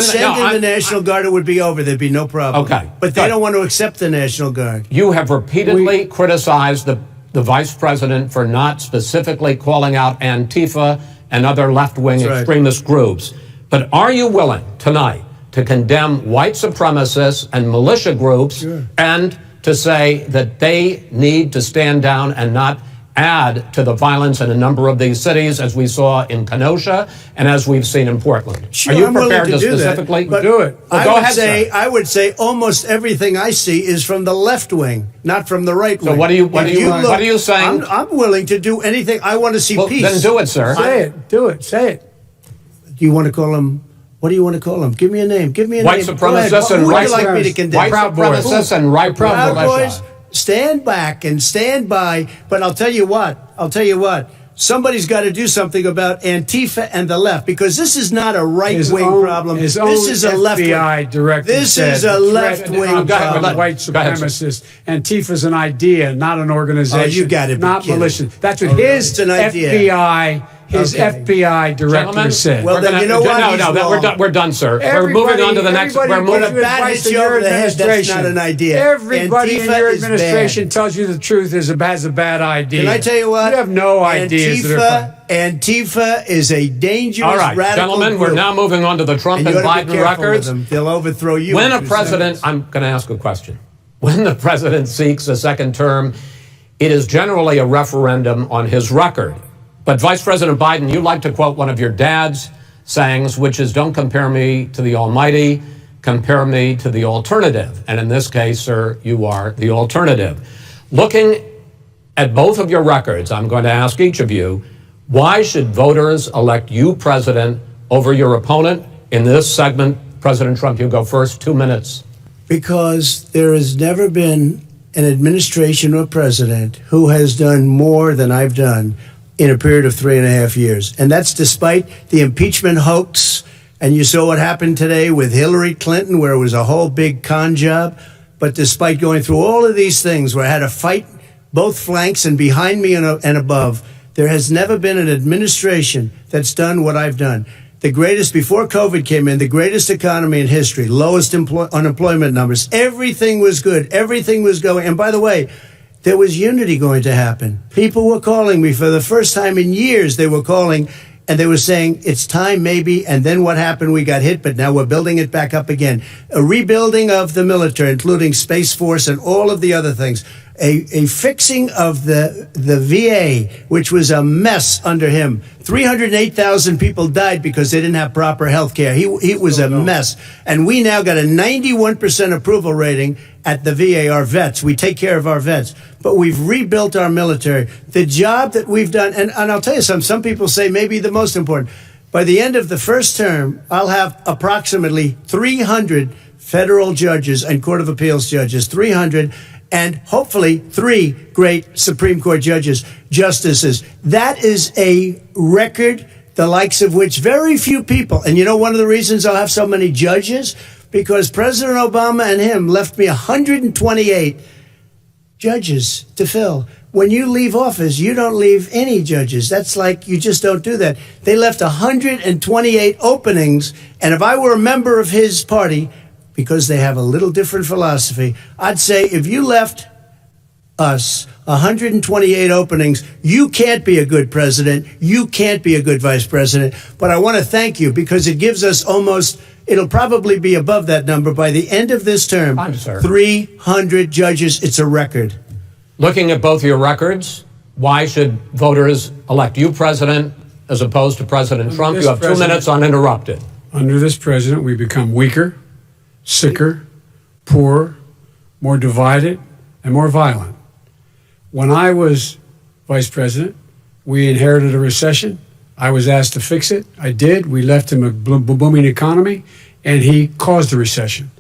Sending the National Guard, it would be over. There'd be no problem. Okay. But they don't want to accept the National Guard. You have repeatedly criticized the vice president for not specifically calling out Antifa and other left-wing extremist groups. But are you willing tonight to condemn white supremacists and militia groups and to say that they need to stand down and not add to the violence in a number of these cities, as we saw in Kenosha and as we've seen in Portland? Sure, Are you I'm willing prepared to do that, specifically but do it? Well, go ahead, sir. I would say almost everything I see is from the left wing, not from the right wing. So what are you saying? I'm willing to do anything. I want to see peace. Then do it, sir. Say it. Do it. Say it. Do you want to call him? What do you want to call him? Give me a name. Give me a White name. supremacists and Who would right you like me to condemn? White supremacists and right Proud militia. Boys, stand back and stand by. But I'll tell you what. Somebody's got to do something about Antifa and the left, because this is not a right-wing problem. This is a left-wing. FBI director This said is a left-wing problem. white supremacists. Antifa's an idea, not an organization. Oh, you gotta be not kidding. militia. That's what his It's an idea. FBI director Gentlemen, said. Well, then you know what? We're done, sir. We're moving on to the next. We're moving. When a bat hits you over the head, that's not an idea. Everybody in Antifa your is administration bad. tells you the truth has a bad idea. Can I tell you what? You have no ideas. Antifa is a dangerous, All right, radical gentlemen, group. we're now moving on to the Trump And and you ought to be Biden careful with records. them. They'll overthrow you. When in a 2 president, seconds. I'm going to ask a question. When the president seeks a second term, it is generally a referendum on his record. But Vice President Biden, you like to quote one of your dad's sayings, which is, don't compare me to the almighty, compare me to the alternative. And in this case, sir, you are the alternative. Looking at both of your records, I'm going to ask each of you, why should voters elect you president over your opponent? In this segment, President Trump, you go first, 2 minutes. Because there has never been an administration or president who has done more than I've done in a period of 3.5 years. And that's despite the impeachment hoax. And you saw what happened today with Hillary Clinton, where it was a whole big con job. But despite going through all of these things, where I had to fight both flanks and behind me and above, there has never been an administration that's done what I've done. The greatest, before COVID came in, the greatest economy in history, lowest unemployment numbers. Everything was good. Everything was going. And by the way, there was unity going to happen. People were calling me for the first time in years. They were calling and they were saying, it's time maybe. And then what happened? We got hit, but now we're building it back up again. A rebuilding of the military, including Space Force and all of the other things. A fixing of the VA, which was a mess under him. 308,000 people died because they didn't have proper health care. He was a mess. And we now got a 91% approval rating at the VA, our vets. We take care of our vets. But we've rebuilt our military. The job that we've done, and I'll tell you something, some people say maybe the most important. By the end of the first term, I'll have approximately 300 federal judges and Court of Appeals judges, 300, and hopefully 3 great Supreme Court justices. That is a record, the likes of which very few people, and you know one of the reasons I'll have so many judges? Because President Obama and him left me 128 judges to fill. When you leave office, you don't leave any judges. That's like, you just don't do that. They left 128 openings, and if I were a member of his party, because they have a little different philosophy, I'd say if you left us 128 openings, you can't be a good president, you can't be a good vice president. But I want to thank you because it gives us almost, it'll probably be above that number by the end of this term. 300 judges, it's a record. Looking at both your records, why should voters elect you president as opposed to President Trump? You have 2 minutes uninterrupted. Under this president, we become weaker, sicker, poorer, more divided, and more violent. When I was vice president, we inherited a recession. I was asked to fix it. I did. We left him a booming economy, and he caused the recession.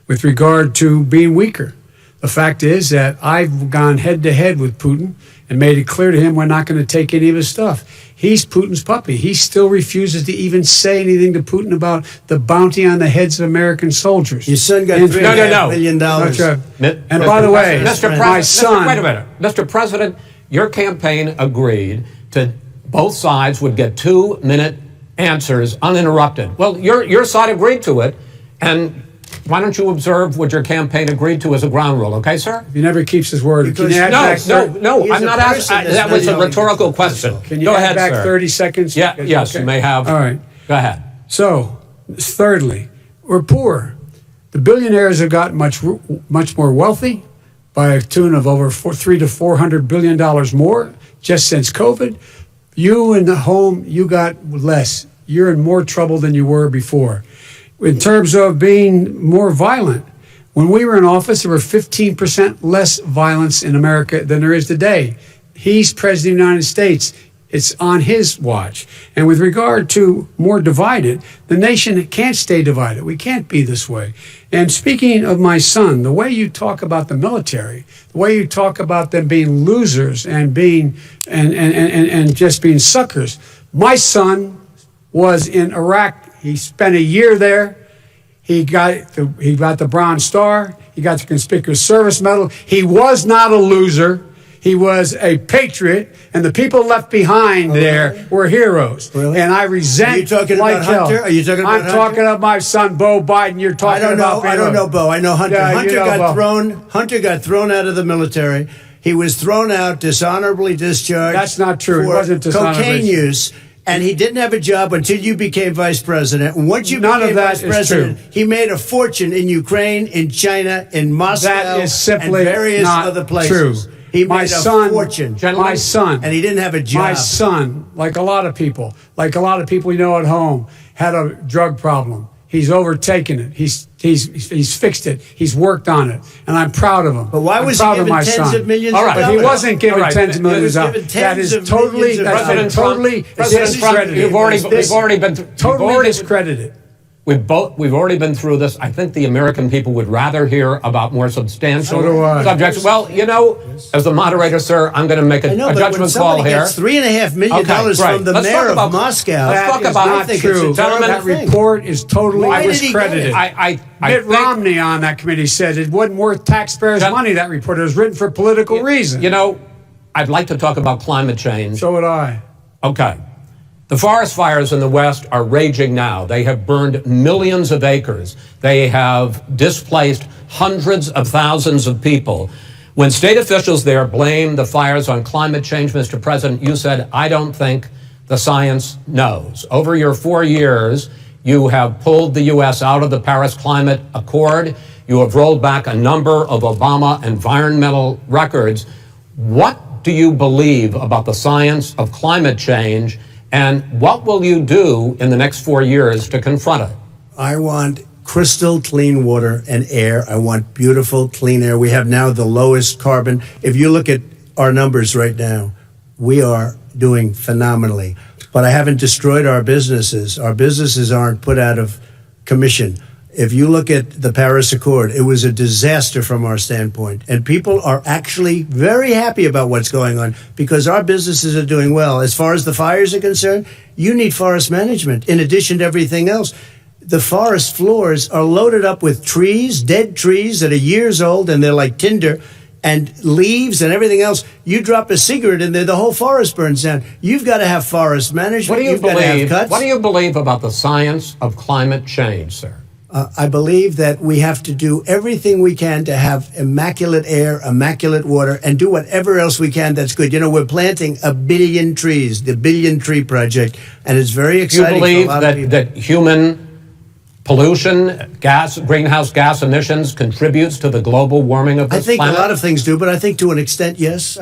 With regard to being weaker, the fact is that I've gone head-to-head with Putin and made it clear to him we're not going to take any of his stuff. He's Putin's puppy. He still refuses to even say anything to Putin about the bounty on the heads of American soldiers. Your son got $3.5 million. And by the way, my son... Wait a minute. Mr. President, your campaign agreed to both sides would get 2-minute answers uninterrupted. Well, your side agreed to it, and why don't you observe what your campaign agreed to as a ground rule, okay, sir? He never keeps his word. No, I'm not asking. That was a rhetorical question. Can you go add ahead, back sir. 30 seconds? Yeah, yes, okay. You may have. All right. Go ahead. So, thirdly, we're poor. The billionaires have gotten much more wealthy by a tune of over $300 to $400 billion more just since COVID. You in the home, you got less. You're in more trouble than you were before. In terms of being more violent, when we were in office, there were 15% less violence in America than there is today. He's president of the United States. It's on his watch. And with regard to more divided, the nation can't stay divided. We can't be this way. And speaking of my son, the way you talk about the military, the way you talk about them being losers and being and just being suckers. My son was in Iraq. He spent a year there. He got the Bronze Star. He got the Conspicuous Service Medal. He was not a loser. He was a patriot, and the people left behind there were heroes. Really? And I resent. Are you talking like about hell. Hunter? Are you talking about I'm talking about my son, Bo Biden. You're talking about. I don't know Bo. I know Hunter. Yeah, Hunter got thrown out of the military. He was thrown out, dishonorably discharged. That's not true. It wasn't dishonorably. Cocaine use. And he didn't have a job until you became vice president. And once you None became of that vice is president, true. he made a fortune in Ukraine, in China, in Moscow, That is simply and various not other places. true. He My made son, a fortune. My son, and he didn't have a job. My son, like a lot of people we know at home, had a drug problem. He's overtaken it. He's fixed it. He's worked on it, and I'm proud of him. But why was he given tens of millions of dollars? But he wasn't given tens of millions of dollars. That is totally, President Trump, you've already been totally discredited. We've already been through this. I think the American people would rather hear about more substantial subjects. Well, as the moderator, sir, I'm going to make a judgment call here. Gets $3.5 million from the mayor of Moscow. Let's talk about that. True. Gentlemen, that report is totally discredited. Mitt Romney on that committee said it wasn't worth taxpayers' money. That report, it was written for political reasons. I'd like to talk about climate change. So would I. Okay. The forest fires in the West are raging now. They have burned millions of acres. They have displaced hundreds of thousands of people. When state officials there blame the fires on climate change, Mr. President, you said, I don't think the science knows. Over your 4 years, you have pulled the U.S. out of the Paris Climate Accord. You have rolled back a number of Obama environmental records. What do you believe about the science of climate change? And what will you do in the next 4 years to confront it? I want crystal clean water and air. I want beautiful, clean air. We have now the lowest carbon. If you look at our numbers right now, we are doing phenomenally. But I haven't destroyed our businesses. Our businesses aren't put out of commission. If you look at the Paris Accord, it was a disaster from our standpoint. And people are actually very happy about what's going on because our businesses are doing well. As far as the fires are concerned, you need forest management in addition to everything else. The forest floors are loaded up with trees, dead trees that are years old, and they're like tinder, and leaves and everything else. You drop a cigarette in there, the whole forest burns down. You've got to have forest management. What do you believe about the science of climate change, sir? I believe that we have to do everything we can to have immaculate air, immaculate water, and do whatever else we can that's good. We're planting 1 billion trees, the Billion Tree Project, and it's very exciting. Do you believe that human pollution, greenhouse gas emissions contributes to the global warming of this planet? I think a lot of things do, but I think to an extent, yes.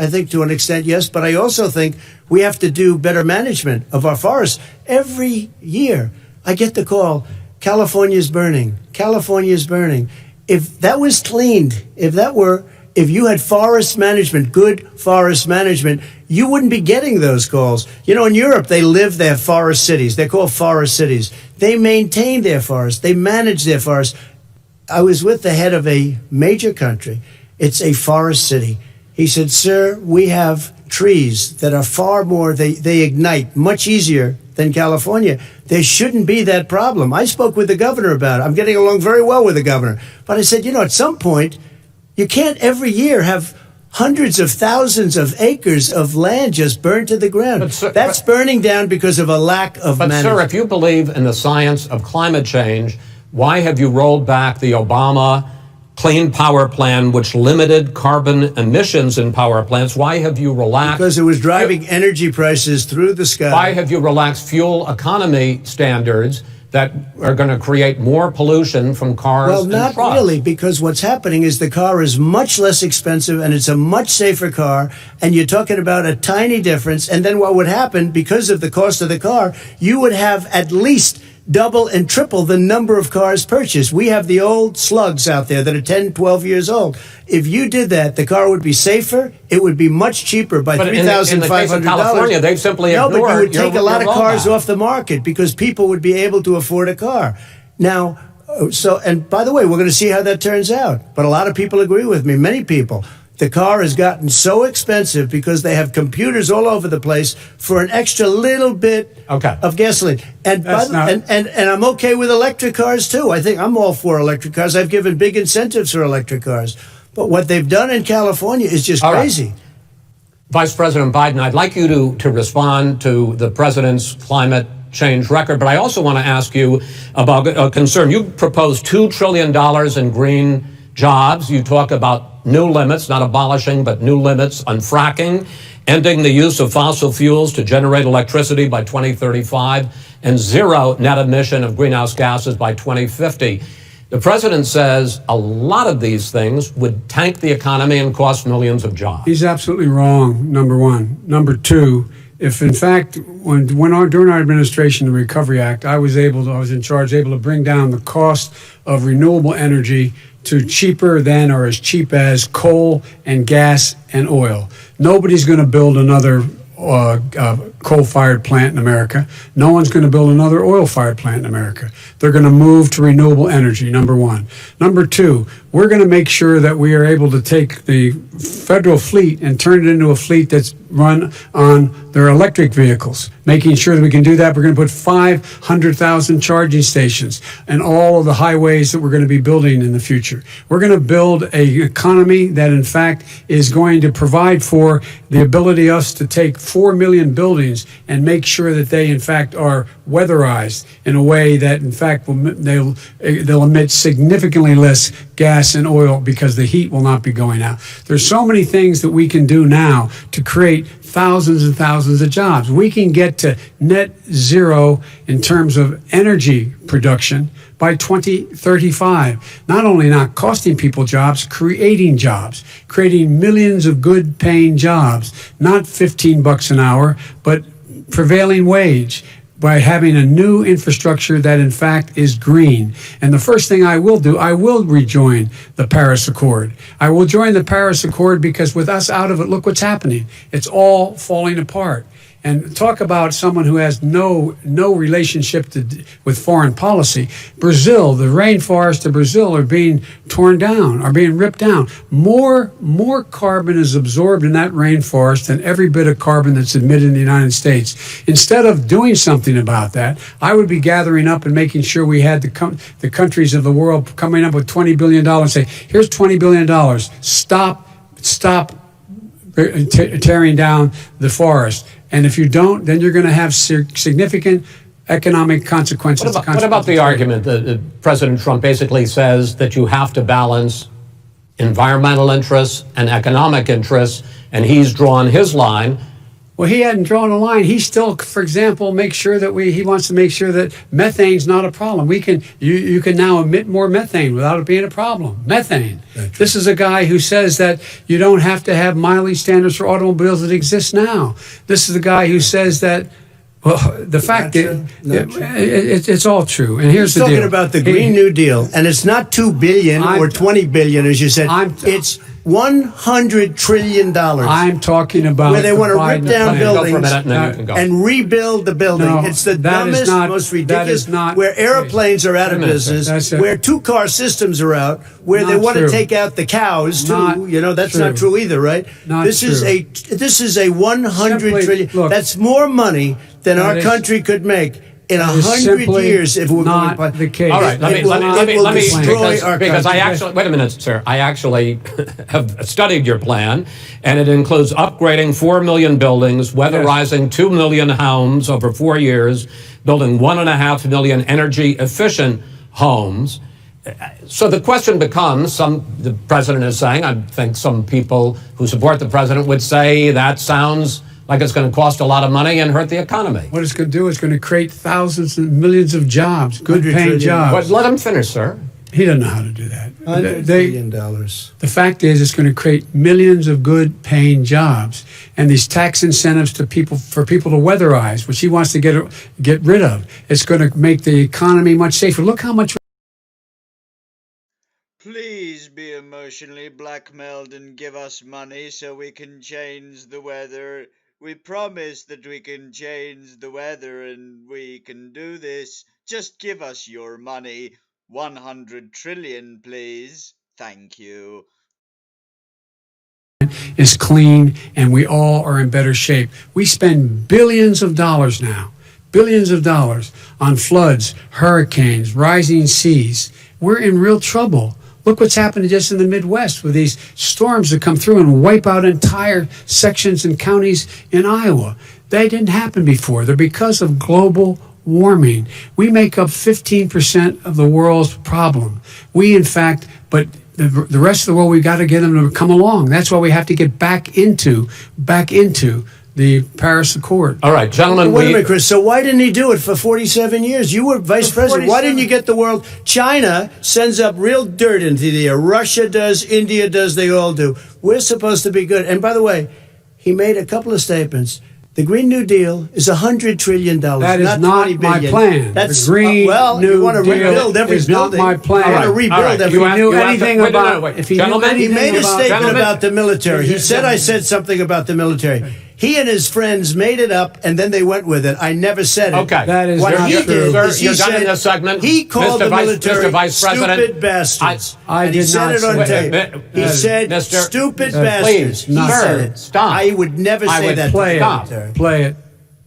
But I also think we have to do better management of our forests. Every year, I get the call, California's burning. If that was cleaned, if that were if you had forest management, good forest management, you wouldn't be getting those calls. You know, in Europe, they live their forest cities. They're called forest cities. They maintain their forests. They manage their forests. I was with the head of a major country. It's a forest city. He said, sir, we have trees that are far more, they ignite much easier than California. There shouldn't be that problem. I spoke with the governor about it. I'm getting along very well with the governor. But I said, you know, at some point, you can't every year have hundreds of thousands of acres of land just burned to the ground. That's burning down because of a lack of management. But, sir, if you believe in the science of climate change, why have you rolled back the Obama Clean Power Plan, which limited carbon emissions in power plants? Why have you relaxed? Because it was driving energy prices through the sky. Why have you relaxed fuel economy standards that are going to create more pollution from cars and trucks? Well, not really, because what's happening is the car is much less expensive and it's a much safer car, and you're talking about a tiny difference. And then what would happen, because of the cost of the car, you would have at least double and triple the number of cars purchased. We have the old slugs out there that are 10, 12 years old. If you did that, the car would be safer. It would be much cheaper by $3,500. In the case of California, they've simply ignored. No, but you would take a lot of cars off the market because people would be able to afford a car. Now, and by the way, we're going to see how that turns out. But a lot of people agree with me, many people. The car has gotten so expensive because they have computers all over the place for an extra little bit of gasoline. And I'm okay with electric cars, too. I think I'm all for electric cars. I've given big incentives for electric cars. But what they've done in California is just crazy. Right. Vice President Biden, I'd like you to respond to the president's climate change record, but I also want to ask you about a concern. You proposed $2 trillion in green jobs. You talk about new limits, not abolishing, but new limits on fracking, ending the use of fossil fuels to generate electricity by 2035, and zero net emission of greenhouse gases by 2050. The president says a lot of these things would tank the economy and cost millions of jobs. He's absolutely wrong, number one. Number two, if in fact, during our administration, the Recovery Act, I was in charge, able to bring down the cost of renewable energy to cheaper than or as cheap as coal and gas and oil. Nobody's going to build another coal-fired plant in America. No one's going to build another oil-fired plant in America. They're going to move to renewable energy, number one. Number two, we're going to make sure that we are able to take the federal fleet and turn it into a fleet that's run on their electric vehicles. Making sure that we can do that, we're going to put 500,000 charging stations and all of the highways that we're going to be building in the future. We're going to build an economy that, in fact, is going to provide for the ability us to take 4 million buildings and make sure that they, in fact, are weatherized in a way that, in fact, they'll emit significantly less gas and oil because the heat will not be going out. There's so many things that we can do now to create thousands and thousands of jobs. We can get to net zero in terms of energy production by 2035. Not only not costing people jobs, creating millions of good paying jobs, not $15 an hour, but prevailing wage, by having a new infrastructure that, in fact, is green. And the first thing I will do, I will rejoin the Paris Accord. I will join the Paris Accord because with us out of it, look what's happening. It's all falling apart. And talk about someone who has no relationship with foreign policy. Brazil, the rainforests of Brazil are being torn down, are being ripped down. More carbon is absorbed in that rainforest than every bit of carbon that's emitted in the United States. Instead of doing something about that, I would be gathering up and making sure we had the countries of the world coming up with $20 billion and say, here's $20 billion. Stop tearing down the forest. And if you don't, then you're going to have significant economic consequences. What about the argument that President Trump basically says that you have to balance environmental interests and economic interests, and he's drawn his line? Well, he hadn't drawn a line. He still, for example, he wants to make sure that methane's not a problem. You can now emit more methane without it being a problem. Methane. This is a guy who says that you don't have to have mileage standards for automobiles that exist now. This is the guy who says that, well, the fact that it's all true. And here's the deal. He's talking about the Green New Deal, and it's not $2 billion or $20 billion, as you said. $100 trillion. I'm talking about where they want to rip down buildings and rebuild the building. No, it's the that is dumbest, not- most that ridiculous. is not- where airplanes are out of Wait a minute, business, sir. where two-car systems are out, where they Not want to true. take out the cows too. Not That's true. not true either, right? Not this is true. this is a $100 Simply, trillion. look, that's more money than that our is- country could make in that is 100 simply years if we're not going to the case. All right, let me destroy our because I country. actually, wait a minute, sir. I actually have studied your plan, and it includes upgrading 4 million buildings, weatherizing 2 million homes over 4 years, building 1.5 million energy-efficient homes. So the question becomes, the president is saying, I think some people who support the president would say that sounds like it's going to cost a lot of money and hurt the economy. What it's going to do is going to create thousands and millions of jobs, good $100 paying trillion. jobs. But let him finish, sir. He doesn't know how to do that. $100 billion. The fact is, it's going to create millions of good paying jobs, and these tax incentives to people for people to weatherize, which he wants to get rid of. It's going to make the economy much safer. Look how much. Please be emotionally blackmailed and give us money so we can change the weather. We promise that we can change the weather and we can do this. Just give us your money. 100 trillion, please. Thank you. Is clean, and we all are in better shape. We spend billions of dollars now, billions of dollars on floods, hurricanes, rising seas. We're in real trouble. Look what's happened just in the Midwest with these storms that come through and wipe out entire sections and counties in Iowa. They didn't happen before. They're because of global warming. We make up 15% of the world's problem. We, in fact, but the rest of the world, we've got to get them to come along. That's why we have to get back into the Paris Accord. All right, gentlemen. Wait a minute, Chris. So why didn't he do it for 47 years? You were vice president. Why didn't you get the world? China sends up real dirt into the air. Russia does. India does. They all do. We're supposed to be good. And by the way, he made a couple of statements. The Green New Deal is $100 trillion. That is not $20 my billion. plan. That's the Green New you want to Deal rebuild every is building. not my plan. You want to rebuild every If he knew you have anything to- wait, about, wait. if he Gentlemen, knew He anything made a about, statement about the military. He said I said something about the military. He and his friends made it up, and then they went with it. I never said it. Okay. That is What not he true. did Sir, is he you're done in said this segment. he called Mr. the Vice- military Mr. Vice President, stupid bastards. I and he did said not it on say tape. that. He said Mr. stupid Please, bastards. He sir, said it. stop. I would never I say would that to play the it. military. Play it.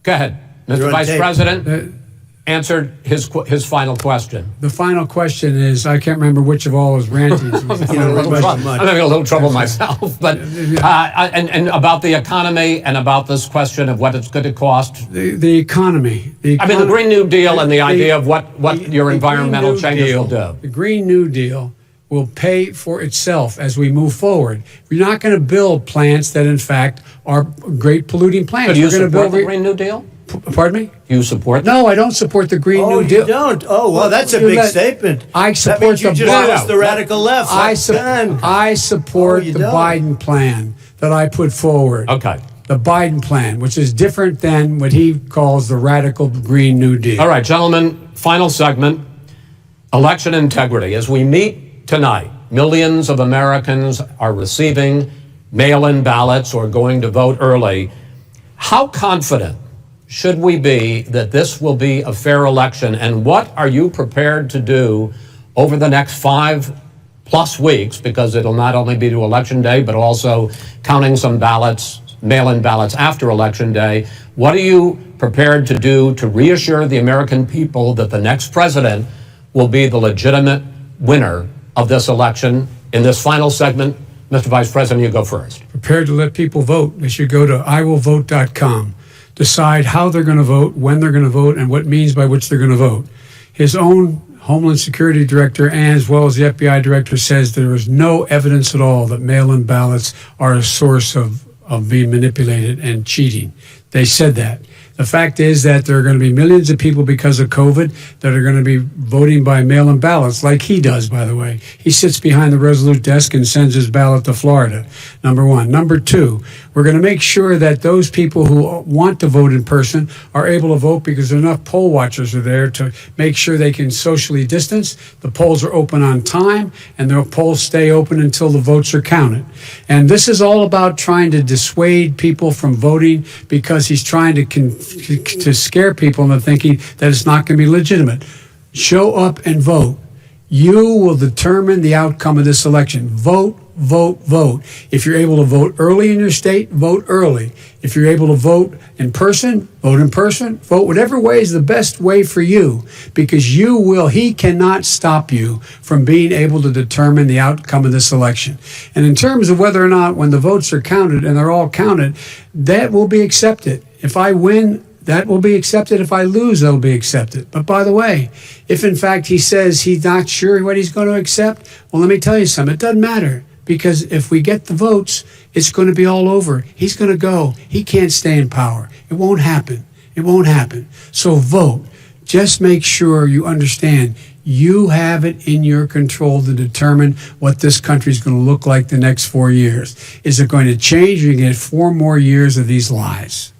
Go ahead. You're Mr. on Vice tape. President answered his final question. The final question is, I can't remember which of all his rantings. I'm having a little trouble myself, but and about the economy and about this question of what it's going to cost. The economy. I mean, the Green New Deal and the idea of what your the environmental Green New changes Deal, will do. The Green New Deal will pay for itself as we move forward. We're not going to build plants that, in fact, are great polluting plants. So do you We're going to support build the Green New Deal? Pardon me? You support that? No, I don't support the Green New You Deal. don't? Oh, well, that's a You big let- statement. I That support means you the just Biden- lost the radical left. I Done. support Oh, you the don't? Biden plan that I put forward. Okay. The Biden plan, which is different than what he calls the radical Green New Deal. All right, gentlemen, final segment, election integrity. As we meet tonight, millions of Americans are receiving mail-in ballots or going to vote early. How confident should we be that this will be a fair election, and what are you prepared to do over the next 5+ weeks, because it'll not only be to Election Day, but also counting some ballots, mail-in ballots after Election Day. What are you prepared to do to reassure the American people that the next president will be the legitimate winner of this election? In this final segment, Mr. Vice President, you go first. Prepared to let people vote. They should go to iwillvote.com. Decide how they're going to vote, when they're going to vote, and what means by which they're going to vote. His own Homeland Security Director, and as well as the FBI Director, says there is no evidence at all that mail-in ballots are a source of being manipulated and cheating. They said that. The fact is that there are going to be millions of people because of COVID that are going to be voting by mail-in ballots, like he does, by the way. He sits behind the Resolute desk and sends his ballot to Florida, number one. Number two, we're going to make sure that those people who want to vote in person are able to vote because enough poll watchers are there to make sure they can socially distance. The polls are open on time, and the polls stay open until the votes are counted. And this is all about trying to dissuade people from voting because he's trying to scare people into thinking that it's not going to be legitimate. Show up and vote. You will determine the outcome of this election. Vote, vote, vote. If you're able to vote early in your state, vote early. If you're able to vote in person, vote in person. Vote whatever way is the best way for you, because he cannot stop you from being able to determine the outcome of this election. And in terms of whether or not when the votes are counted, and they're all counted, that will be accepted. If I win, that will be accepted. If I lose, that'll be accepted. But by the way, if in fact he says he's not sure what he's going to accept, well, let me tell you something. It doesn't matter, because if we get the votes, it's going to be all over. He's going to go. He can't stay in power. It won't happen. It won't happen. So vote. Just make sure you understand you have it in your control to determine what this country is going to look like the next 4 years. Is it going to change? Or are you going to get 4 more years of these lies?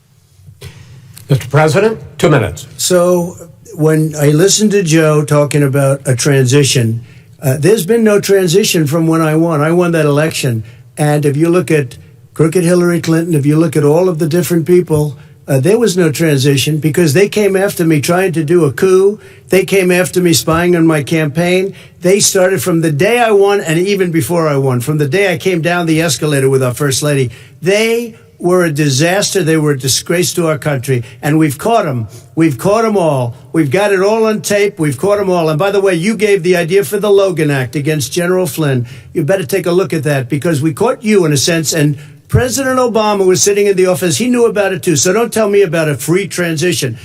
Mr. President, 2 minutes. So when I listened to Joe talking about a transition, there's been no transition from when I won. I won that election. And if you look at crooked Hillary Clinton, if you look at all of the different people, there was no transition because they came after me trying to do a coup. They came after me spying on my campaign. They started from the day I won and even before I won, from the day I came down the escalator with our First Lady. They were a disaster. They were a disgrace to our country. And we've caught them. We've caught them all. We've got it all on tape. We've caught them all. And by the way, you gave the idea for the Logan Act against General Flynn. You better take a look at that, because we caught you in a sense. And President Obama was sitting in the office. He knew about it too. So don't tell me about a free transition.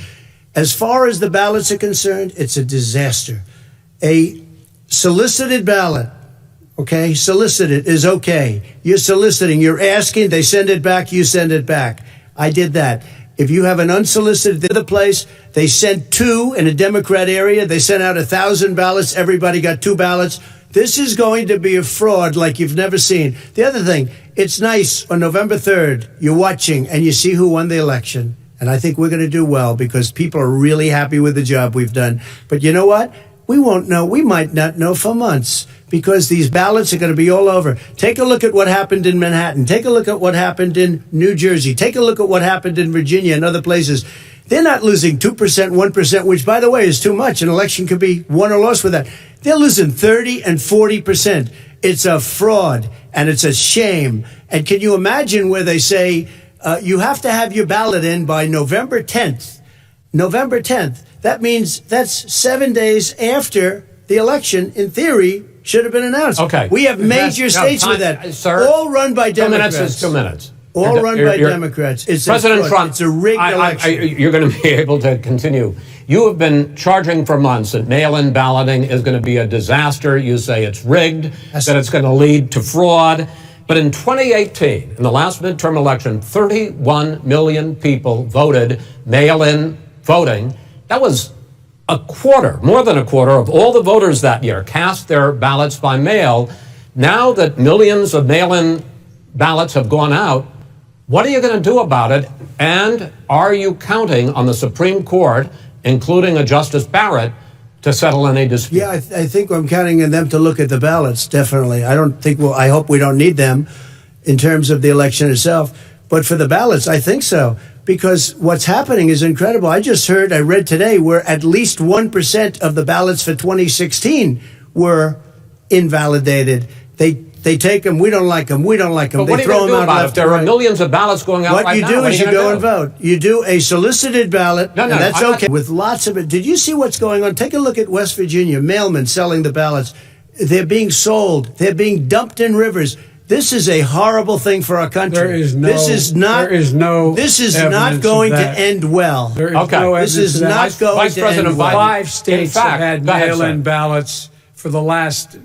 As far as the ballots are concerned, it's a disaster. A solicited ballot, okay, solicited is okay. You're soliciting, you're asking, they send it back, you send it back. I did that. If you have an unsolicited, the other place, they sent 2 in a Democrat area. They sent out 1,000 ballots. Everybody got 2 ballots. This is going to be a fraud like you've never seen. The other thing, it's nice on November 3rd, you're watching and you see who won the election. And I think we're going to do well because people are really happy with the job we've done. But you know what? We won't know. We might not know for months, because these ballots are going to be all over. Take a look at what happened in Manhattan. Take a look at what happened in New Jersey. Take a look at what happened in Virginia and other places. They're not losing 2%, 1%, which, by the way, is too much. An election could be won or lost with that. They're losing 30 and 40%. It's a fraud, and it's a shame. And can you imagine where they say you have to have your ballot in by November 10th? November 10th. That means that's 7 days after the election, in theory, should have been announced. Okay. We have major states with that. Sir, all run by Democrats. 2 minutes is 2 minutes. All run by Democrats. It's President Trump, it's a rigged election. you're going to be able to continue. You have been charging for months that mail-in balloting is going to be a disaster. You say it's rigged, that it's going to lead to fraud. But in 2018, in the last midterm election, 31 million people voted mail-in voting. That was a quarter, more than a quarter of all the voters that year cast their ballots by mail. Now that millions of mail-in ballots have gone out, what are you going to do about it? And are you counting on the Supreme Court, including a Justice Barrett, to settle any dispute? Yeah, I think I'm counting on them to look at the ballots, definitely. I hope we don't need them in terms of the election itself. But for the ballots, I think so. Because what's happening is incredible. I read today, where at least 1% of the ballots for 2016 were invalidated. They take them, we don't like them, we don't like them. But they throw them out left. If there are millions of ballots going out right now, what you do is you go and vote. You do a solicited ballot, and that's okay. With lots of it. Did you see what's going on? Take a look at West Virginia, mailmen selling the ballots. They're being sold. They're being dumped in rivers. This is a horrible thing for our country. This is not going to end well. This is not going to end well. 5 states have had mail-in ballots for the last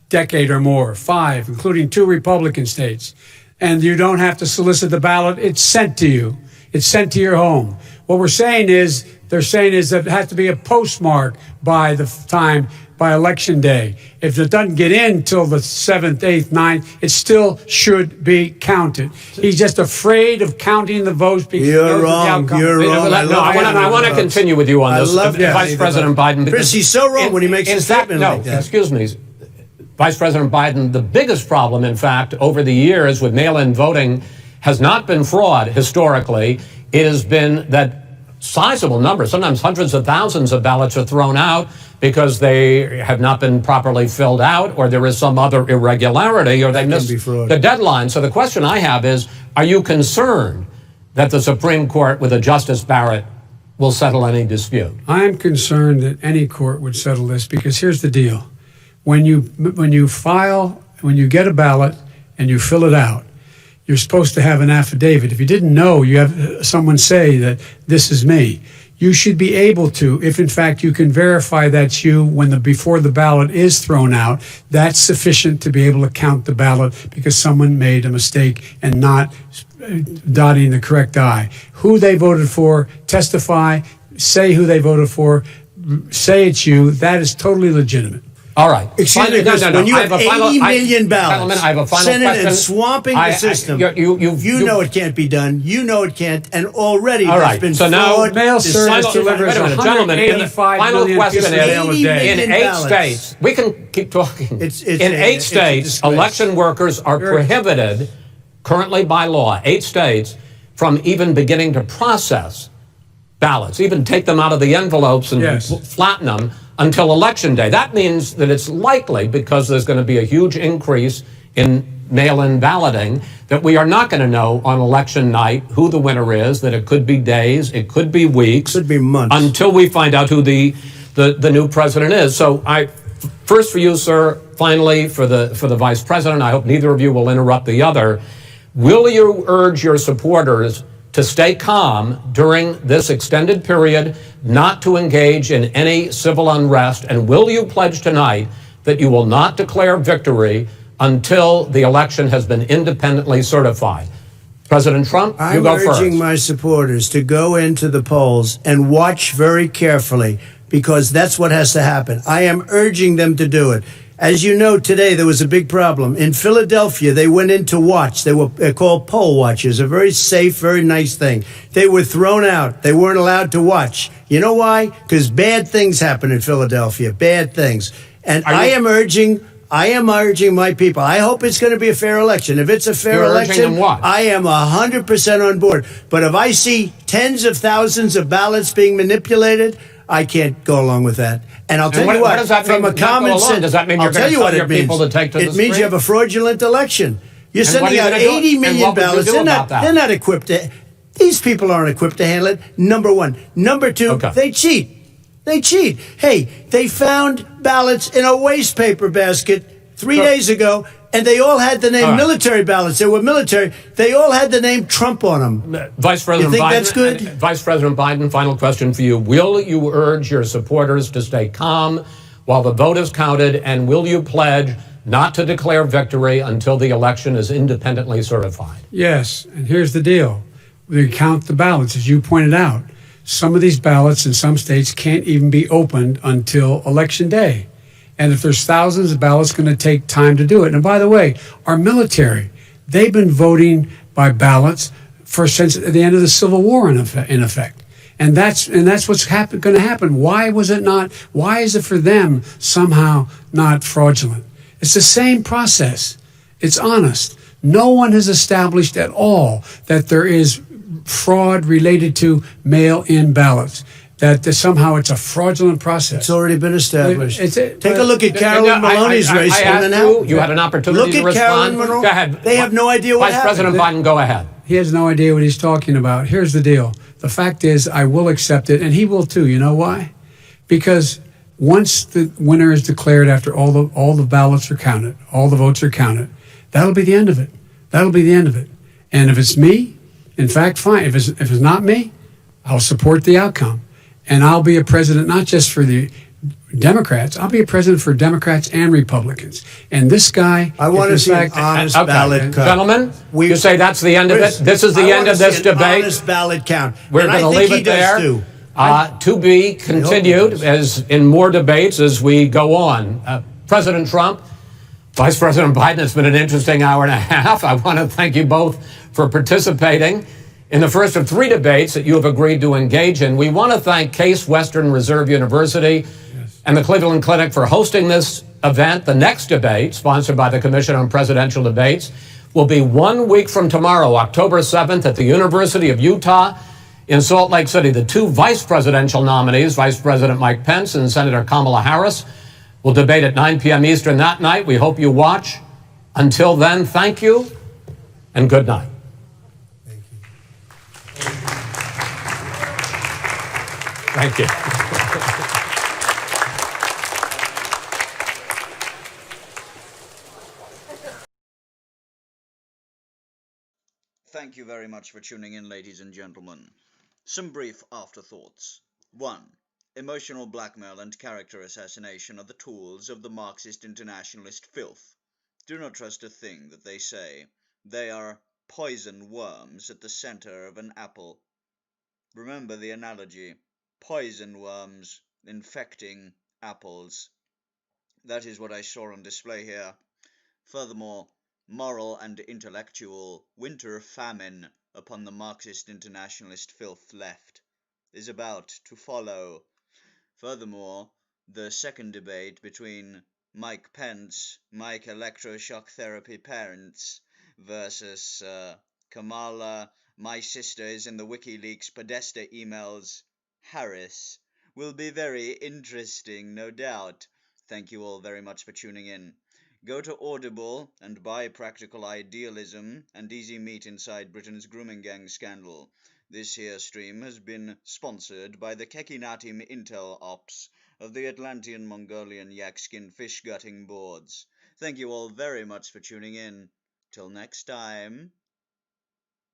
decade or more. 5, including 2 Republican states. And you don't have to solicit the ballot. It's sent to you. It's sent to your home. What we're saying is, they're saying is that it has to be a postmark by election day. If it doesn't get in till the 7th, 8th, 9th, it still should be counted. He's just afraid of counting the votes because You're wrong. You're wrong. I want to continue with you on this, Vice President Biden. Chris, he's so wrong when he makes a statement like that. Excuse me. Vice President Biden, the biggest problem, in fact, over the years with mail-in voting has not been fraud historically. It has been that sizable numbers, sometimes hundreds of thousands of ballots are thrown out because they have not been properly filled out, or there is some other irregularity, or they missed the deadline. So the question I have is, are you concerned that the Supreme Court with a Justice Barrett will settle any dispute? I'm concerned that any court would settle this, because here's the deal. When you get a ballot and you fill it out, you're supposed to have an affidavit. If you didn't know, you have someone say that this is me. You should be able to, if in fact you can verify that's you before the ballot is thrown out, that's sufficient to be able to count the ballot because someone made a mistake and not dotting the correct I. Who they voted for, testify, say who they voted for, say it's you. That is totally legitimate. All right. Excuse me, Chris, when you have 80 million ballots, I have a final Senate question. and swamping the system, you know it can't be done. You know it can't, and already there's been fraud. Mail service delivers 185 million pieces of mail a day. In 8 states, we can keep talking. In 8 states, election workers are prohibited, currently by law, 8 states, from even beginning to process ballots, even take them out of the envelopes and flatten them until Election Day. That means that it's likely, because there's going to be a huge increase in mail-in balloting, that we are not going to know on election night who the winner is, that it could be days, it could be weeks, could be months, until we find out who the new president is. So first for you, sir, finally for the vice president, I hope neither of you will interrupt the other. Will you urge your supporters to stay calm during this extended period, not to engage in any civil unrest? And will you pledge tonight that you will not declare victory until the election has been independently certified? President Trump, you go first. I'm urging my supporters to go into the polls and watch very carefully, because that's what has to happen. I am urging them to do it. As you know, today there was a big problem. In Philadelphia, they went in to watch. They were called poll watchers, a very safe, very nice thing. They were thrown out. They weren't allowed to watch. You know why? Because bad things happen in Philadelphia, bad things. And I am urging my people. I hope it's going to be a fair election. If it's a fair election, I am 100% on board. But if I see tens of thousands of ballots being manipulated, I can't go along with that. And I'll tell you what, does that from mean, a common sense, does that mean you're going to tell your people to take to the street? It means you have a fraudulent election. You're sending out 80 million ballots. They're not equipped to. These people aren't equipped to handle it. Number one. Number two, they cheat. They cheat. Hey, they found ballots in a wastepaper basket 3 days ago, and they all had the name military ballots. They were military. They all had the name Trump on them. Vice President you think Biden, that's good? Vice President Biden, final question for you. Will you urge your supporters to stay calm while the vote is counted, and will you pledge not to declare victory until the election is independently certified? Yes, and here's the deal. We count the ballots, as you pointed out. Some of these ballots in some states can't even be opened until Election Day. And if there's thousands of ballots, it's going to take time to do it. And by the way, our military, they've been voting by ballots since the end of the Civil War, in effect. And that's what's going to happen. Why is it for them somehow not fraudulent? It's the same process. It's honest. No one has established at all that there is fraud related to mail-in ballots, that somehow it's a fraudulent process. It's already been established. Take a look at Carolyn Maloney's race. You had an opportunity to respond. Go ahead. They have no idea what happened. Vice President Biden, go ahead. He has no idea what he's talking about. Here's the deal. The fact is, I will accept it, and he will too. You know why? Because once the winner is declared, after all the ballots are counted, all the votes are counted, that'll be the end of it. That'll be the end of it. And if it's me, in fact, fine. If it's not me, I'll support the outcome. And I'll be a president not just for the Democrats. I'll be a president for Democrats and Republicans. And this guy, I want to see an honest ballot count. Gentlemen, you say that's the end of it? This is the end of this debate? Honest ballot count. We're going to leave it there. To be continued as in more debates as we go on. President Trump, Vice President Biden, it's been an interesting hour and a half. I want to thank you both for participating in the first of 3 debates that you have agreed to engage in. We want to thank Case Western Reserve University and the Cleveland Clinic for hosting this event. The next debate, sponsored by the Commission on Presidential Debates, will be 1 week from tomorrow, October 7th, at the University of Utah in Salt Lake City. The 2 vice presidential nominees, Vice President Mike Pence and Senator Kamala Harris, will debate at 9 p.m. Eastern that night. We hope you watch. Until then, thank you and good night. Thank you. Thank you very much for tuning in, ladies and gentlemen. Some brief afterthoughts. 1. Emotional blackmail and character assassination are the tools of the Marxist internationalist filth. Do not trust a thing that they say. They are poison worms at the center of an apple. Remember the analogy. Poison worms infecting apples. That is what I saw on display here. Furthermore, moral and intellectual winter famine upon the Marxist internationalist filth left is about to follow. Furthermore, the second debate between Mike Pence, Mike Electroshock Therapy Parents, versus Kamala, my sister is in the WikiLeaks Podesta emails, Harris, will be very interesting, no doubt. Thank you all very much for tuning in. Go to Audible and buy Practical Idealism and Easy Meat Inside Britain's Grooming Gang Scandal. This here stream has been sponsored by the Kekinatim Intel Ops of the Atlantean Mongolian Yakskin Fish Gutting Boards. Thank you all very much for tuning in. Till next time.